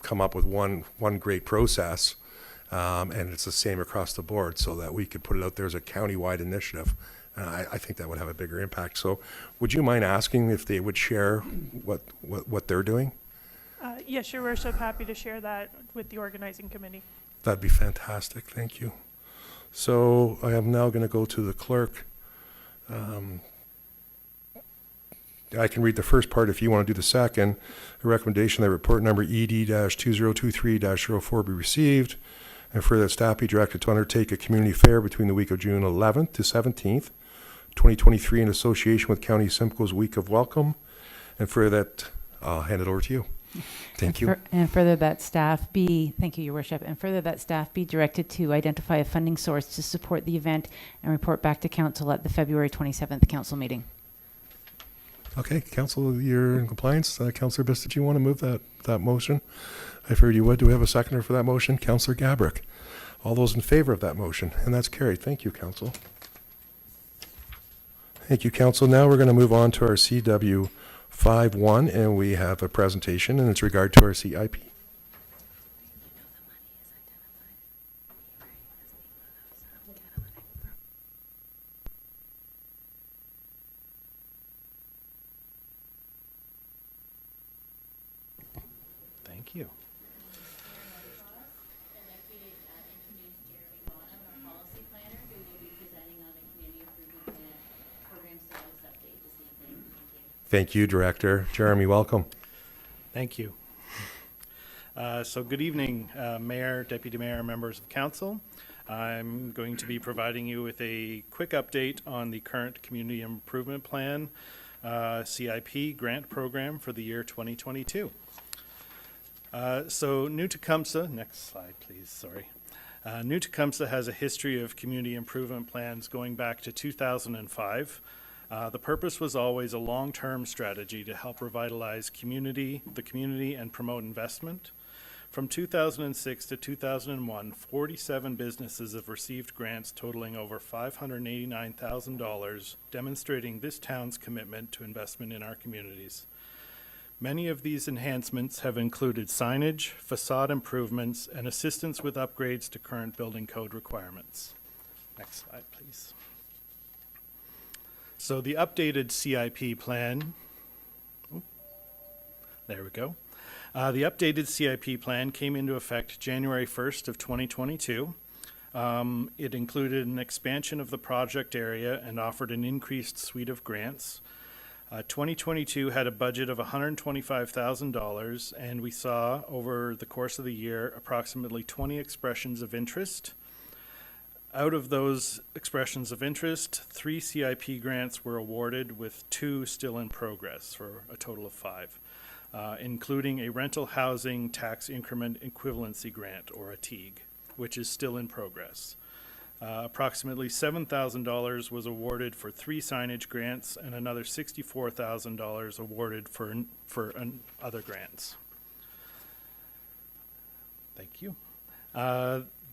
come up with one great process, And it's the same across the board, so that we could put it out there as a county-wide initiative. I think that would have a bigger impact. So would you mind asking if they would share what they're doing? Yes, Your Worship, happy to share that with the organizing committee. That'd be fantastic. Thank you. So I am now going to go to the clerk. I can read the first part if you want to do the second. A recommendation that report number ED-2023-04 be received, and further that staff be directed to undertake a community fair between the week of June 11th to 17th, 2023, in association with County Simcoe's Week of Welcome. And further that, I'll hand it over to you. Thank you. And further that staff be, thank you, Your Worship, and further that staff be directed to identify a funding source to support the event and report back to council at the February 27th council meeting. Okay, council, you're in compliance. Councillor Bissett, you want to move that motion? I figured you would. Do we have a seconder for that motion? Councillor Gabrick. All those in favor of that motion? And that's carried. Thank you, council. Thank you, council. Now we're going to move on to our CW 5-1, and we have a presentation, and it's regard to our CIP. Thank you. Thank you, Director. Jeremy, welcome. Thank you. So good evening, Mayor, Deputy Mayor, members of Council. I'm going to be providing you with a quick update on the current Community Improvement Plan, CIP grant program for the year 2022. So New Tecumseh, next slide please, sorry. New Tecumseh has a history of community improvement plans going back to 2005. The purpose was always a long-term strategy to help revitalize the community and promote investment. From 2006 to 2001, 47 businesses have received grants totaling over $589,000, demonstrating this town's commitment to investment in our communities. Many of these enhancements have included signage, facade improvements, and assistance with upgrades to current building code requirements. Next slide, please. So the updated CIP plan, there we go. The updated CIP plan came into effect January 1st of 2022. It included an expansion of the project area and offered an increased suite of grants. 2022 had a budget of $125,000, and we saw over the course of the year approximately 20 expressions of interest. Out of those expressions of interest, 3 CIP grants were awarded, with 2 still in progress, for a total of 5, including a rental housing tax increment equivalency grant, or a TEAG, which is still in progress. Approximately $7,000 was awarded for 3 signage grants, and another $64,000 awarded for other grants. Thank you.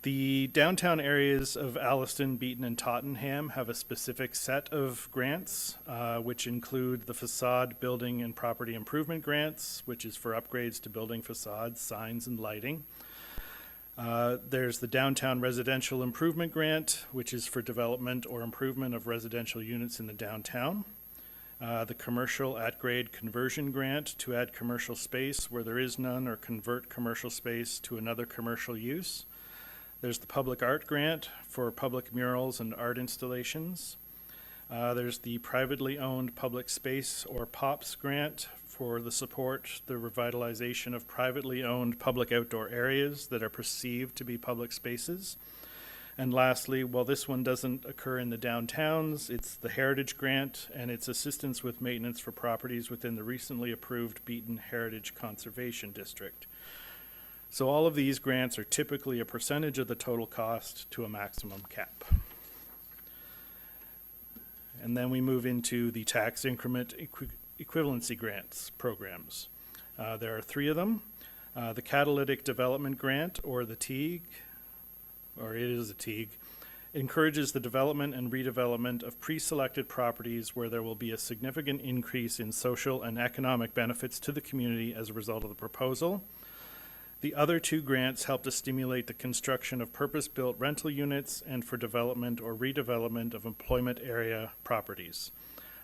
The downtown areas of Alliston, Beaton, and Tottenham have a specific set of grants, which include the facade, building, and property improvement grants, which is for upgrades to building facades, signs, and lighting. There's the Downtown Residential Improvement Grant, which is for development or improvement of residential units in the downtown. The Commercial At-Grade Conversion Grant, to add commercial space where there is none or convert commercial space to another commercial use. There's the Public Art Grant for public murals and art installations. There's the Privately Owned Public Space, or POPS grant, for the revitalization of privately owned public outdoor areas that are perceived to be public spaces. And lastly, while this one doesn't occur in the downtowns, it's the Heritage Grant, and it's assistance with maintenance for properties within the recently approved Beaton Heritage Conservation District. So all of these grants are typically a percentage of the total cost to a maximum cap. And then we move into the tax increment equivalency grants programs. There are 3 of them. The Catalytic Development Grant, or the TEAG, or it is a TEAG, encourages the development and redevelopment of pre-selected properties where there will be a significant increase in social and economic benefits to the community as a result of the proposal. The other 2 grants help to stimulate the construction of purpose-built rental units and for development or redevelopment of employment area properties.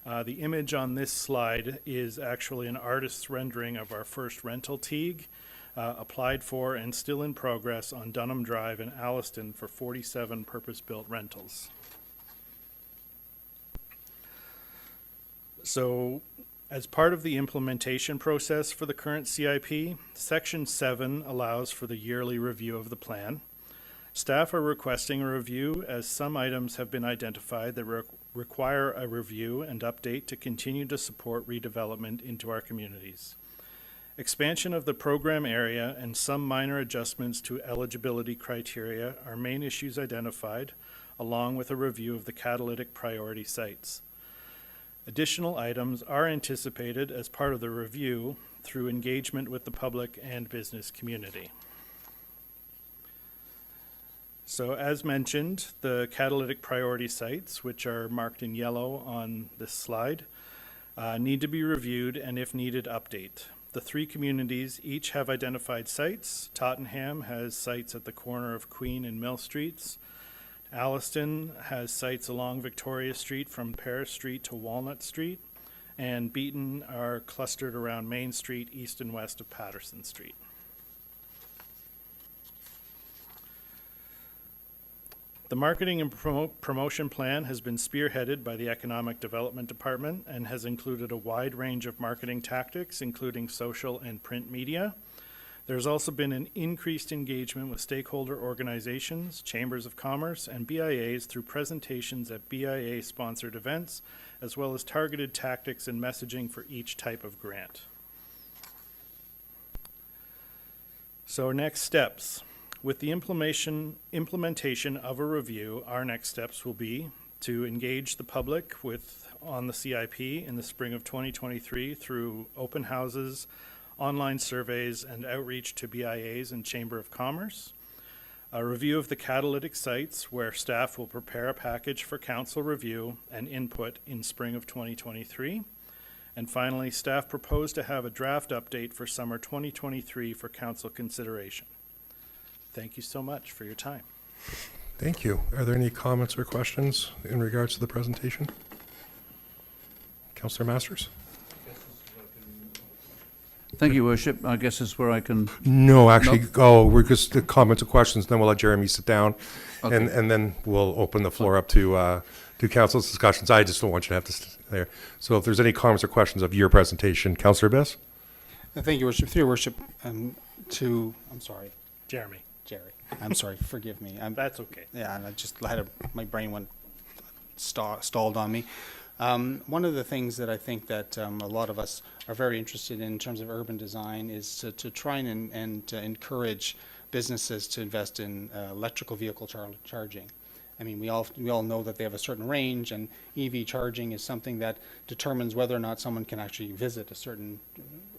The image on this slide is actually an artist's rendering of our first rental Teague, applied for and still in progress on Dunham Drive in Alliston for 47 purpose-built rentals. So, as part of the implementation process for the current CIP, Section 7 allows for the yearly review of the plan. Staff are requesting a review as some items have been identified that require a review and update to continue to support redevelopment into our communities. Expansion of the program area and some minor adjustments to eligibility criteria are main issues identified, along with a review of the catalytic priority sites. Additional items are anticipated as part of the review through engagement with the public and business community. So as mentioned, the catalytic priority sites, which are marked in yellow on this slide, need to be reviewed and if needed, update. The 3 communities each have identified sites. Tottenham has sites at the corner of Queen and Mill Streets. Alliston has sites along Victoria Street from Paris Street to Walnut Street, and Beaton are clustered around Main Street, east and west of Patterson Street. The marketing and promotion plan has been spearheaded by the Economic Development Department and has included a wide range of marketing tactics, including social and print media. There's also been an increased engagement with stakeholder organizations, chambers of commerce, and BIAs through presentations at BIA-sponsored events, as well as targeted tactics and messaging for each type of grant. So next steps. With the implementation of a review, our next steps will be to engage the public on the CIP in the spring of 2023 through open houses, online surveys, and outreach to BIAs and Chamber of Commerce. A review of the catalytic sites where staff will prepare a package for council review and input in spring of 2023. And finally, staff propose to have a draft update for summer 2023 for council consideration. Thank you so much for your time. Thank you. Are there any comments or questions in regards to the presentation? Councillor Masters? Thank you, Worship. I guess this is where I can... No, actually, we're just the comments and questions, then we'll let Jeremy sit down, Okay. and then we'll open the floor up to council's discussions. I just don't want you to have to sit there. So if there's any comments or questions of your presentation, Councillor Biss? Thank you, Worship. Through your Worship, I'm sorry. Jeremy. Jerry. I'm sorry, forgive me. That's okay. Yeah, and I just my brain went stalled on me. One of the things that I think that a lot of us are very interested in terms of urban design is to try and encourage businesses to invest in electrical vehicle charging. I mean, we all know that they have a certain range, and EV charging is something that determines whether or not someone can actually visit a certain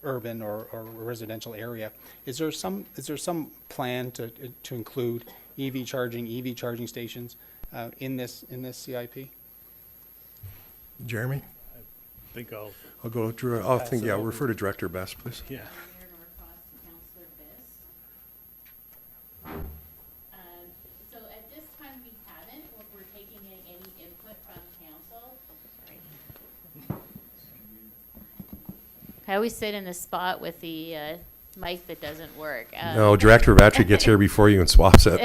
urban or residential area. Is there some plan to include EV charging stations in this CIP? Jeremy? I think I'll go to, refer to Director Best, please. Yeah. So at this time, we haven't. We're taking any input from council. I always sit in the spot with the mic that doesn't work. No, Director Battery gets here before you and swaps it.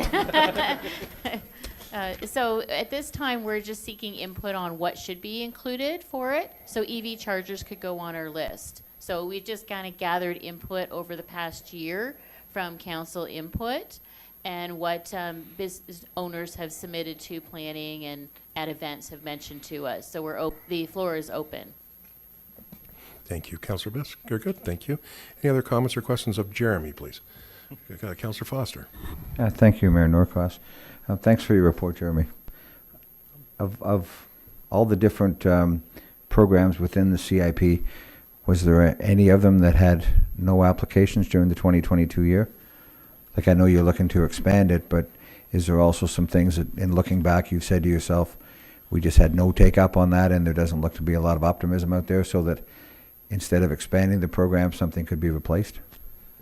So at this time, we're just seeking input on what should be included for it. So EV chargers could go on our list. So we've just kind of gathered input over the past year from council input and what business owners have submitted to planning and at events have mentioned to us. So the floor is open. Thank you, Councillor Biss. You're good. Thank you. Any other comments or questions of Jeremy, please? Councillor Foster. Thank you, Mayor Norcross. Thanks for your report, Jeremy. Of all the different programs within the CIP, was there any of them that had no applications during the 2022 year? Like, I know you're looking to expand it, but is there also some things that, in looking back, you've said to yourself, we just had no take up on that and there doesn't look to be a lot of optimism out there, so that instead of expanding the program, something could be replaced,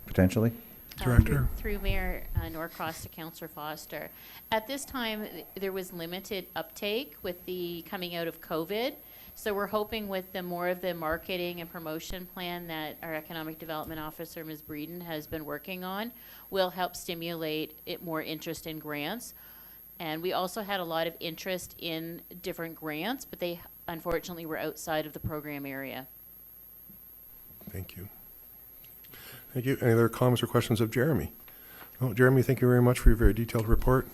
potentially? Director. Through Mayor Norcross to Councillor Foster. At this time, there was limited uptake with the coming out of COVID. So we're hoping with the more of the marketing and promotion plan that our Economic Development Officer, Ms. Breeden, has been working on, will help stimulate more interest in grants. And we also had a lot of interest in different grants, but they unfortunately were outside of the program area. Thank you. Thank you. Any other comments or questions of Jeremy? Oh, Jeremy, thank you very much for your very detailed report.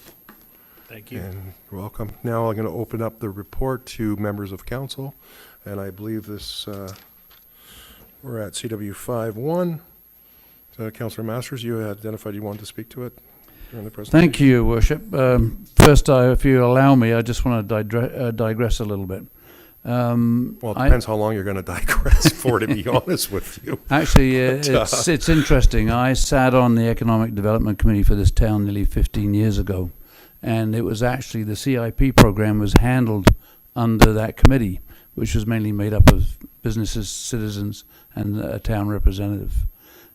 Thank you. And you're welcome. Now I'm going to open up the report to members of council. And I believe this, we're at CW 5-1. So Councillor Masters, you had identified you wanted to speak to it during the presentation. Thank you, Your Worship. First, if you allow me, I just want to digress a little bit. Well, it depends how long you're going to digress for, to be honest with you. Actually, it's interesting. I sat on the Economic Development Committee for this town nearly 15 years ago, and it was actually the CIP program was handled under that committee, which was mainly made up of businesses, citizens, and a town representative.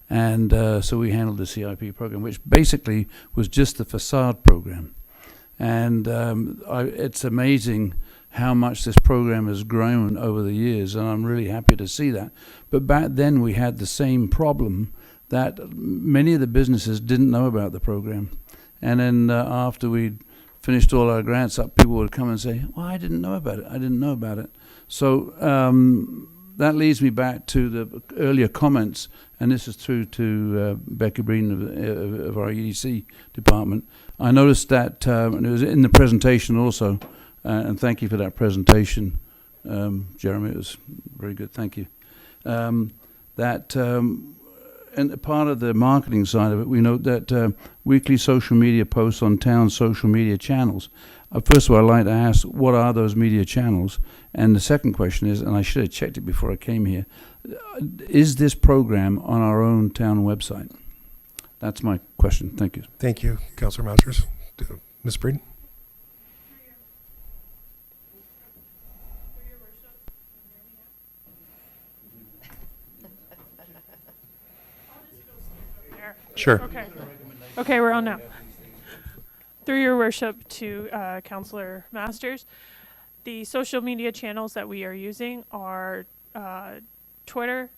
And so we handled the CIP program, which basically was just the facade program. And it's amazing how much this program has grown over the years, and I'm really happy to see that. But back then we had the same problem that many of the businesses didn't know about the program. And then after we'd finished all our grants up, people would come and say, well, I didn't know about it. I didn't know about it. So that leads me back to the earlier comments, and this is through to Becky Breeden of our EDC department. I noticed that, and it was in the presentation also, and thank you for that presentation, Jeremy. It was very good. Thank you. And part of the marketing side of it, we note that weekly social media posts on town social media channels. First of all, I'd like to ask, what are those media channels? And the second question is, and I should have checked it before I came here, is this program on our own town website? That's my question. Thank you. Thank you, Councillor Masters. Ms. Breeden? Sure. Okay. Okay, we're on now. Through your worship to Councillor Masters, the social media channels that we are using are Twitter,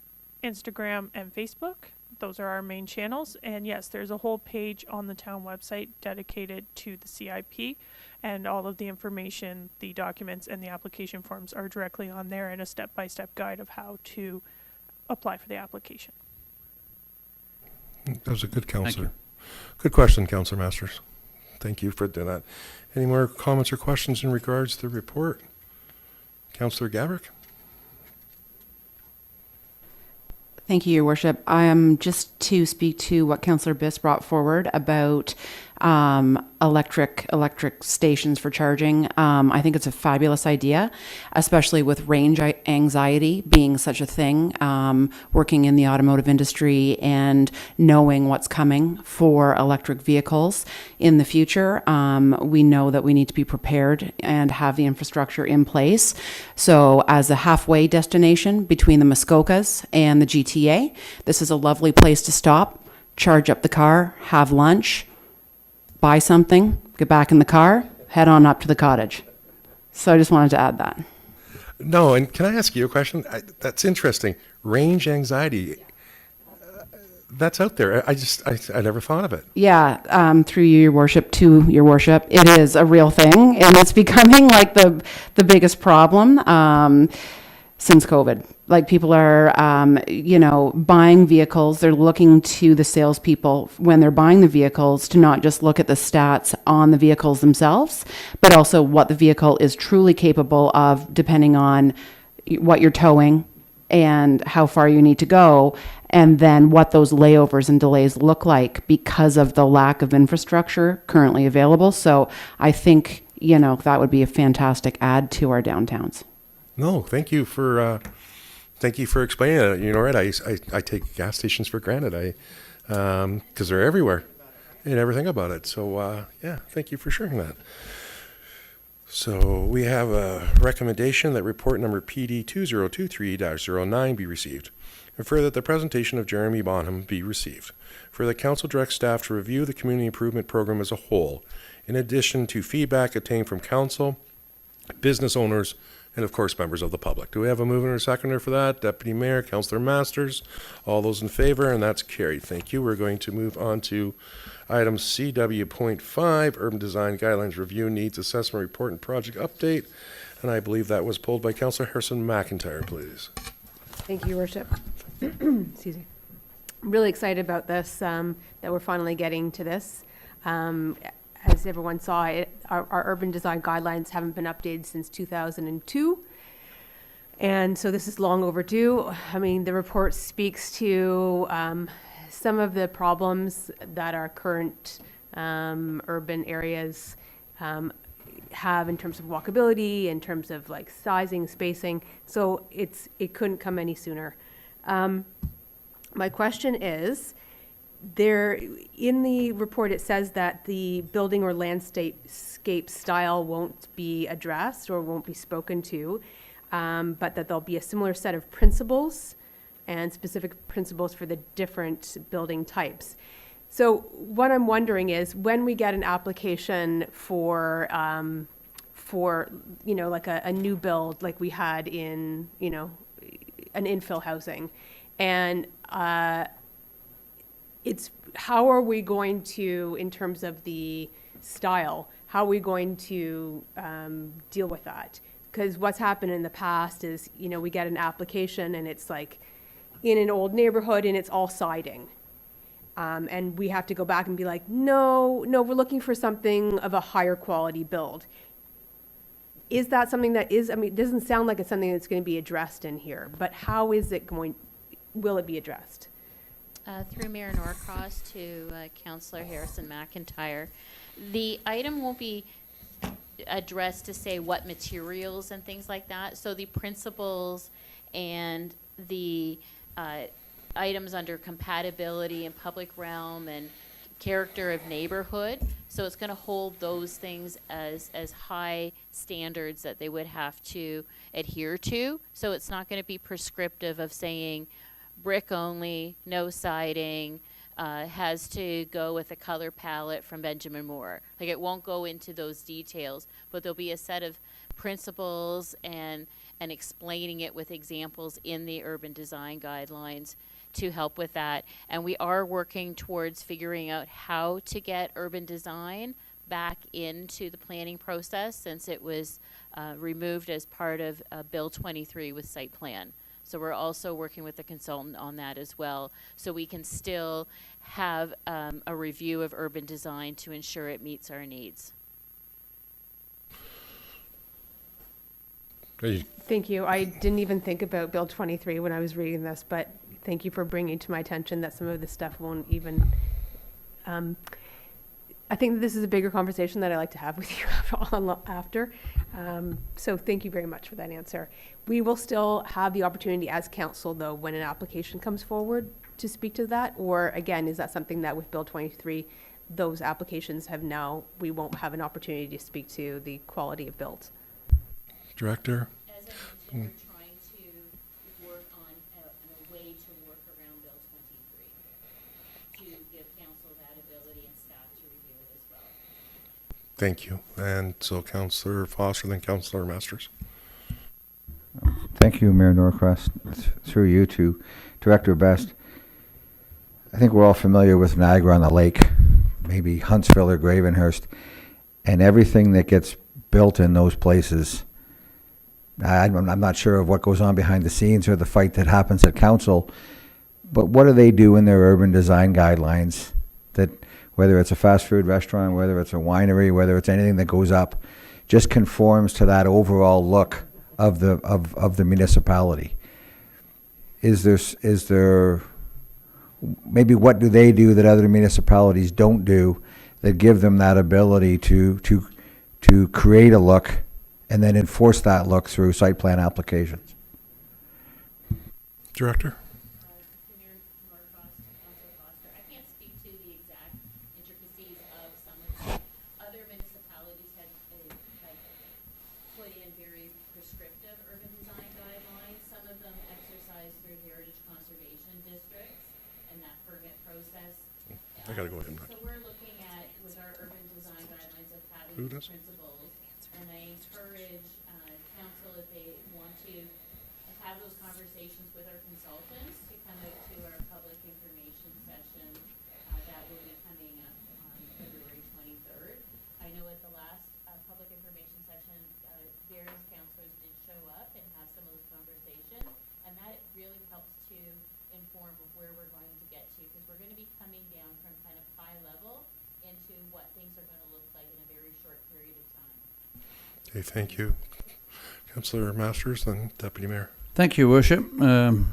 Instagram, and Facebook. Those are our main channels. And yes, there's a whole page on the town website dedicated to the CIP, and all of the information, the documents, and the application forms are directly on there, and a step-by-step guide of how to apply for the application. That was a good counselor. Good question, Councillor Masters. Thank you for doing that. Any more comments or questions in regards to the report? Councillor Gabrick? Thank you, Your Worship. I am just to speak to what Councillor Biss brought forward about electric stations for charging. I think it's a fabulous idea, especially with range anxiety being such a thing, working in the automotive industry and knowing what's coming for electric vehicles in the future. We know that we need to be prepared and have the infrastructure in place. So as a halfway destination between the Muskokas and the GTA, this is a lovely place to stop, charge up the car, have lunch, buy something, get back in the car, head on up to the cottage. So I just wanted to add that. No, and can I ask you a question? That's interesting. Range anxiety. That's out there. I never thought of it. Yeah, through you, Your Worship, to Your Worship, it is a real thing, and it's becoming like the biggest problem since COVID. Like people are, buying vehicles. They're looking to the salespeople when they're buying the vehicles to not just look at the stats on the vehicles themselves, but also what the vehicle is truly capable of, depending on what you're towing and how far you need to go, and then what those layovers and delays look like because of the lack of infrastructure currently available. So I think, that would be a fantastic add to our downtowns. No, thank you for explaining it. You know, right? I take gas stations for granted. Because they're everywhere. You never think about it. So yeah, thank you for sharing that. So we have a recommendation that report number PD 2023-09 be received. And further, that the presentation of Jeremy Bonham be received. Further, council directs staff to review the community improvement program as a whole, in addition to feedback obtained from council, business owners, and of course, members of the public. Do we have a mover and a seconder for that? Deputy Mayor, Councillor Masters, all those in favor, and that's carried. Thank you. We're going to move on to item CW.5, Urban Design Guidelines Review Needs Assessment Report and Project Update. And I believe that was pulled by Councillor Harrison McIntyre, please. Thank you, Your Worship. Excuse me. I'm really excited about this, that we're finally getting to this. As everyone saw, our urban design guidelines haven't been updated since 2002. And so this is long overdue. I mean, the report speaks to some of the problems that our current urban areas have in terms of walkability, in terms of like sizing, spacing. So it couldn't come any sooner. My question is, in the report, it says that the building or landscape style won't be addressed or won't be spoken to, but that there'll be a similar set of principles and specific principles for the different building types. So what I'm wondering is, when we get an application for like a new build, like we had in, an infill housing, and it's how are we going to, in terms of the style, how are we going to deal with that? Because what's happened in the past is, we get an application and it's like in an old neighborhood and it's all siding. And we have to go back and be like, no, we're looking for something of a higher quality build. Is that something that is, it doesn't sound like it's something that's going to be addressed in here, but how is it will it be addressed? Through Mayor Norcross to Councillor Harrison McIntyre. The item won't be addressed to say what materials and things like that. So the principles and the items under compatibility and public realm and character of neighborhood. So it's going to hold those things as high standards that they would have to adhere to. So it's not going to be prescriptive of saying brick only, no siding, has to go with a color palette from Benjamin Moore. Like, it won't go into those details, but there'll be a set of principles and explaining it with examples in the urban design guidelines to help with that. And we are working towards figuring out how to get urban design back into the planning process, since it was removed as part of Bill 23 with site plan. So we're also working with the consultant on that as well, so we can still have a review of urban design to ensure it meets our needs. Thank you. I didn't even think about Bill 23 when I was reading this, but thank you for bringing to my attention that some of this stuff won't even, I think this is a bigger conversation that I like to have with you after. So thank you very much for that answer. We will still have the opportunity as council, though, when an application comes forward, to speak to that? Or again, is that something that with Bill 23, those applications we won't have an opportunity to speak to the quality of build? Director? As I mentioned, we're trying to work on a way to work around Bill 23 to give council that ability and staff to review it as well. Thank you. And so Councillor Foster, then Councillor Masters. Thank you, Mayor Norcross. Through you to Director Best. I think we're all familiar with Niagara on the Lake, maybe Huntsville or Gravenhurst, and everything that gets built in those places. I'm not sure of what goes on behind the scenes or the fight that happens at council, but what do they do in their urban design guidelines that, whether it's a fast food restaurant, whether it's a winery, whether it's anything that goes up, just conforms to that overall look of the municipality? Is there maybe what do they do that other municipalities don't do that give them that ability to create a look and then enforce that look through site plan applications? Director? I can't speak to the exact intricacies of some of the other municipalities have put in very prescriptive urban design guidelines. Some of them exercise through heritage conservation districts and that permit process. I gotta go ahead and. So we're looking at, with our urban design guidelines, of having Who these does? principles. And I encourage council, if they want to have those conversations with our consultants, to come out to our public information session that will be coming up on February 23rd. I know at the last public information session, various councillors did show up and have some of those conversations, and that really helps to inform of where we're going to get to, because we're going to be coming down from kind of high level into what things are going to look like in a very short period of time. Okay, thank you. Councillor Masters, then Deputy Mayor. Thank you, Worship. My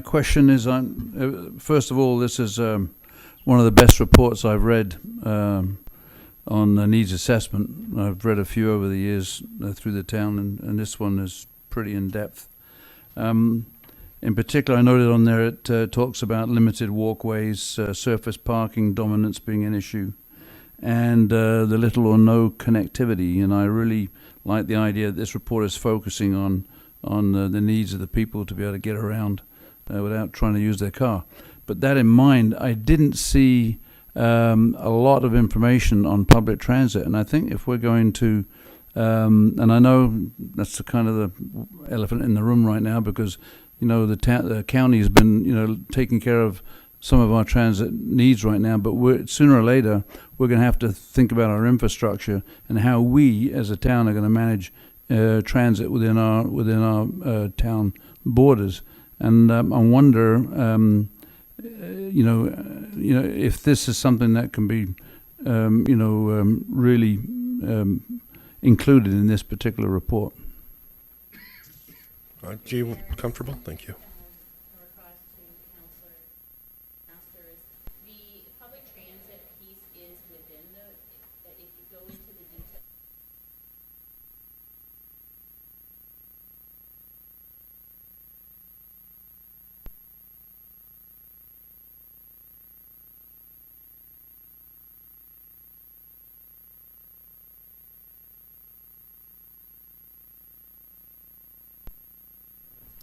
question is, first of all, this is one of the best reports I've read on needs assessment. I've read a few over the years through the town, and this one is pretty in depth. In particular, I noted on there it talks about limited walkways, surface parking dominance being an issue, and the little or no connectivity. And I really like the idea that this report is focusing on the needs of the people to be able to get around without trying to use their car. But that in mind, I didn't see a lot of information on public transit. And I think if we're going to, and I know that's the kind of the elephant in the room right now, because the county has been taking care of some of our transit needs right now, but sooner or later we're going to have to think about our infrastructure and how we as a town are going to manage transit within our town borders. And I wonder, if this is something that can be, really included in this particular report. Are you comfortable? Thank you. Across to Councillor Masters, the public transit piece is within if you go into the detail.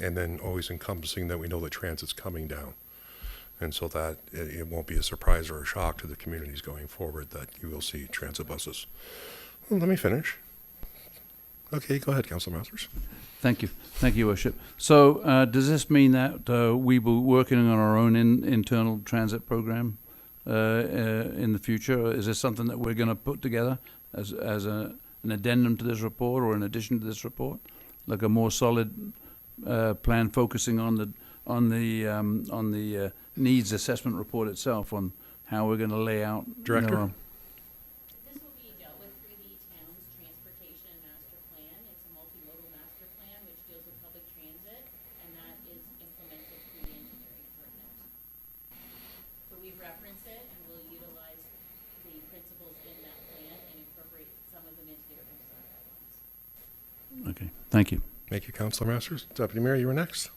And then always encompassing that we know that transit's coming down. And so that it won't be a surprise or a shock to the communities going forward that you will see transit buses. Well, let me finish. Okay, go ahead, Councillor Masters. Thank you. Thank you, Worship. So does this mean that we will be working on our own internal transit program in the future? Is this something that we're going to put together as an addendum to this report or in addition to this report? Like a more solid plan focusing on the needs assessment report itself, on how we're going to lay out. Director? This will be dealt with through the town's transportation master plan. It's a multimodal master plan which deals with public transit, and that is implemented through the engineering department. So we've referenced it, and we'll utilize the principles in that plan and incorporate some of them into the urban design guidelines. Okay, thank you. Thank you, Councillor Masters. Deputy Mayor, you were next.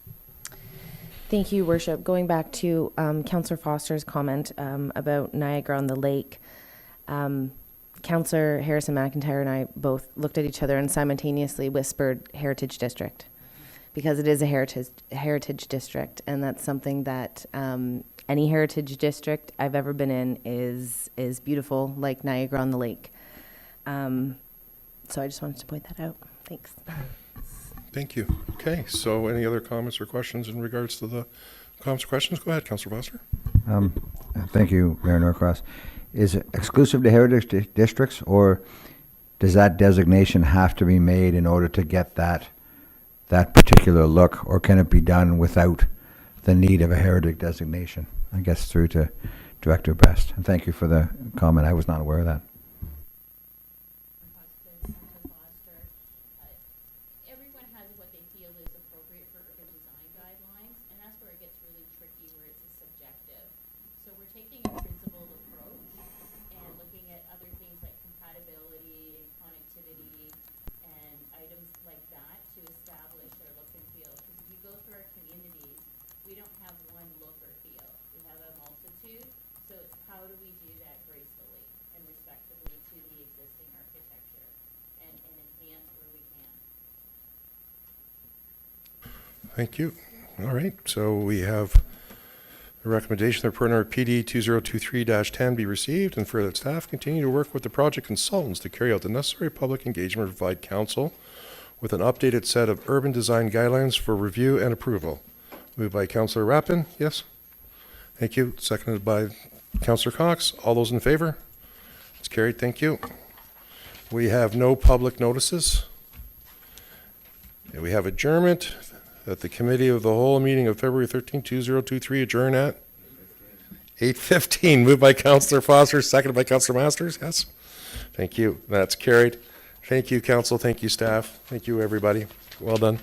Thank you, Worship. Going back to Councillor Foster's comment about Niagara on the Lake, Councillor Harrison McIntyre and I both looked at each other and simultaneously whispered Heritage District, because it is a heritage district, and that's something that any heritage district I've ever been in is beautiful, like Niagara on the Lake. So I just wanted to point that out. Thanks. Thank you. Okay, so any other comments or questions in regards to the comments or questions? Go ahead, Councillor Foster. Thank you, Mayor Norcross. Is it exclusive to heritage districts, or does that designation have to be made in order to get that particular look, or can it be done without the need of a heritage designation? I guess through to Director Best. And thank you for the comment. I was not aware of that. Everyone has what they feel is appropriate for urban design guidelines, and that's where it gets really tricky, where it's subjective. So we're taking a principled approach and looking at other things like compatibility and connectivity and items like that to establish our look and feel. Because if you go through our communities, we don't have one look or feel. We have a multitude. So it's how do we do that gracefully and respectfully to the existing architecture? And and enhance where we can. Thank you. All right, so we have the recommendation that report number PD 2023-10 be received, and further that staff continue to work with the project consultants to carry out the necessary public engagement to provide council with an updated set of urban design guidelines for review and approval. Moved by Councillor Rappin, yes? Thank you. Seconded by Councillor Cox. All those in favor? It's carried. Thank you. We have no public notices. And we have adjournment at the Committee of the Whole meeting of February 13, 2023, adjourn at 8:15. Moved by Councillor Foster, seconded by Councillor Masters. Yes? Thank you. That's carried. Thank you, council. Thank you, staff. Thank you, everybody. Well done.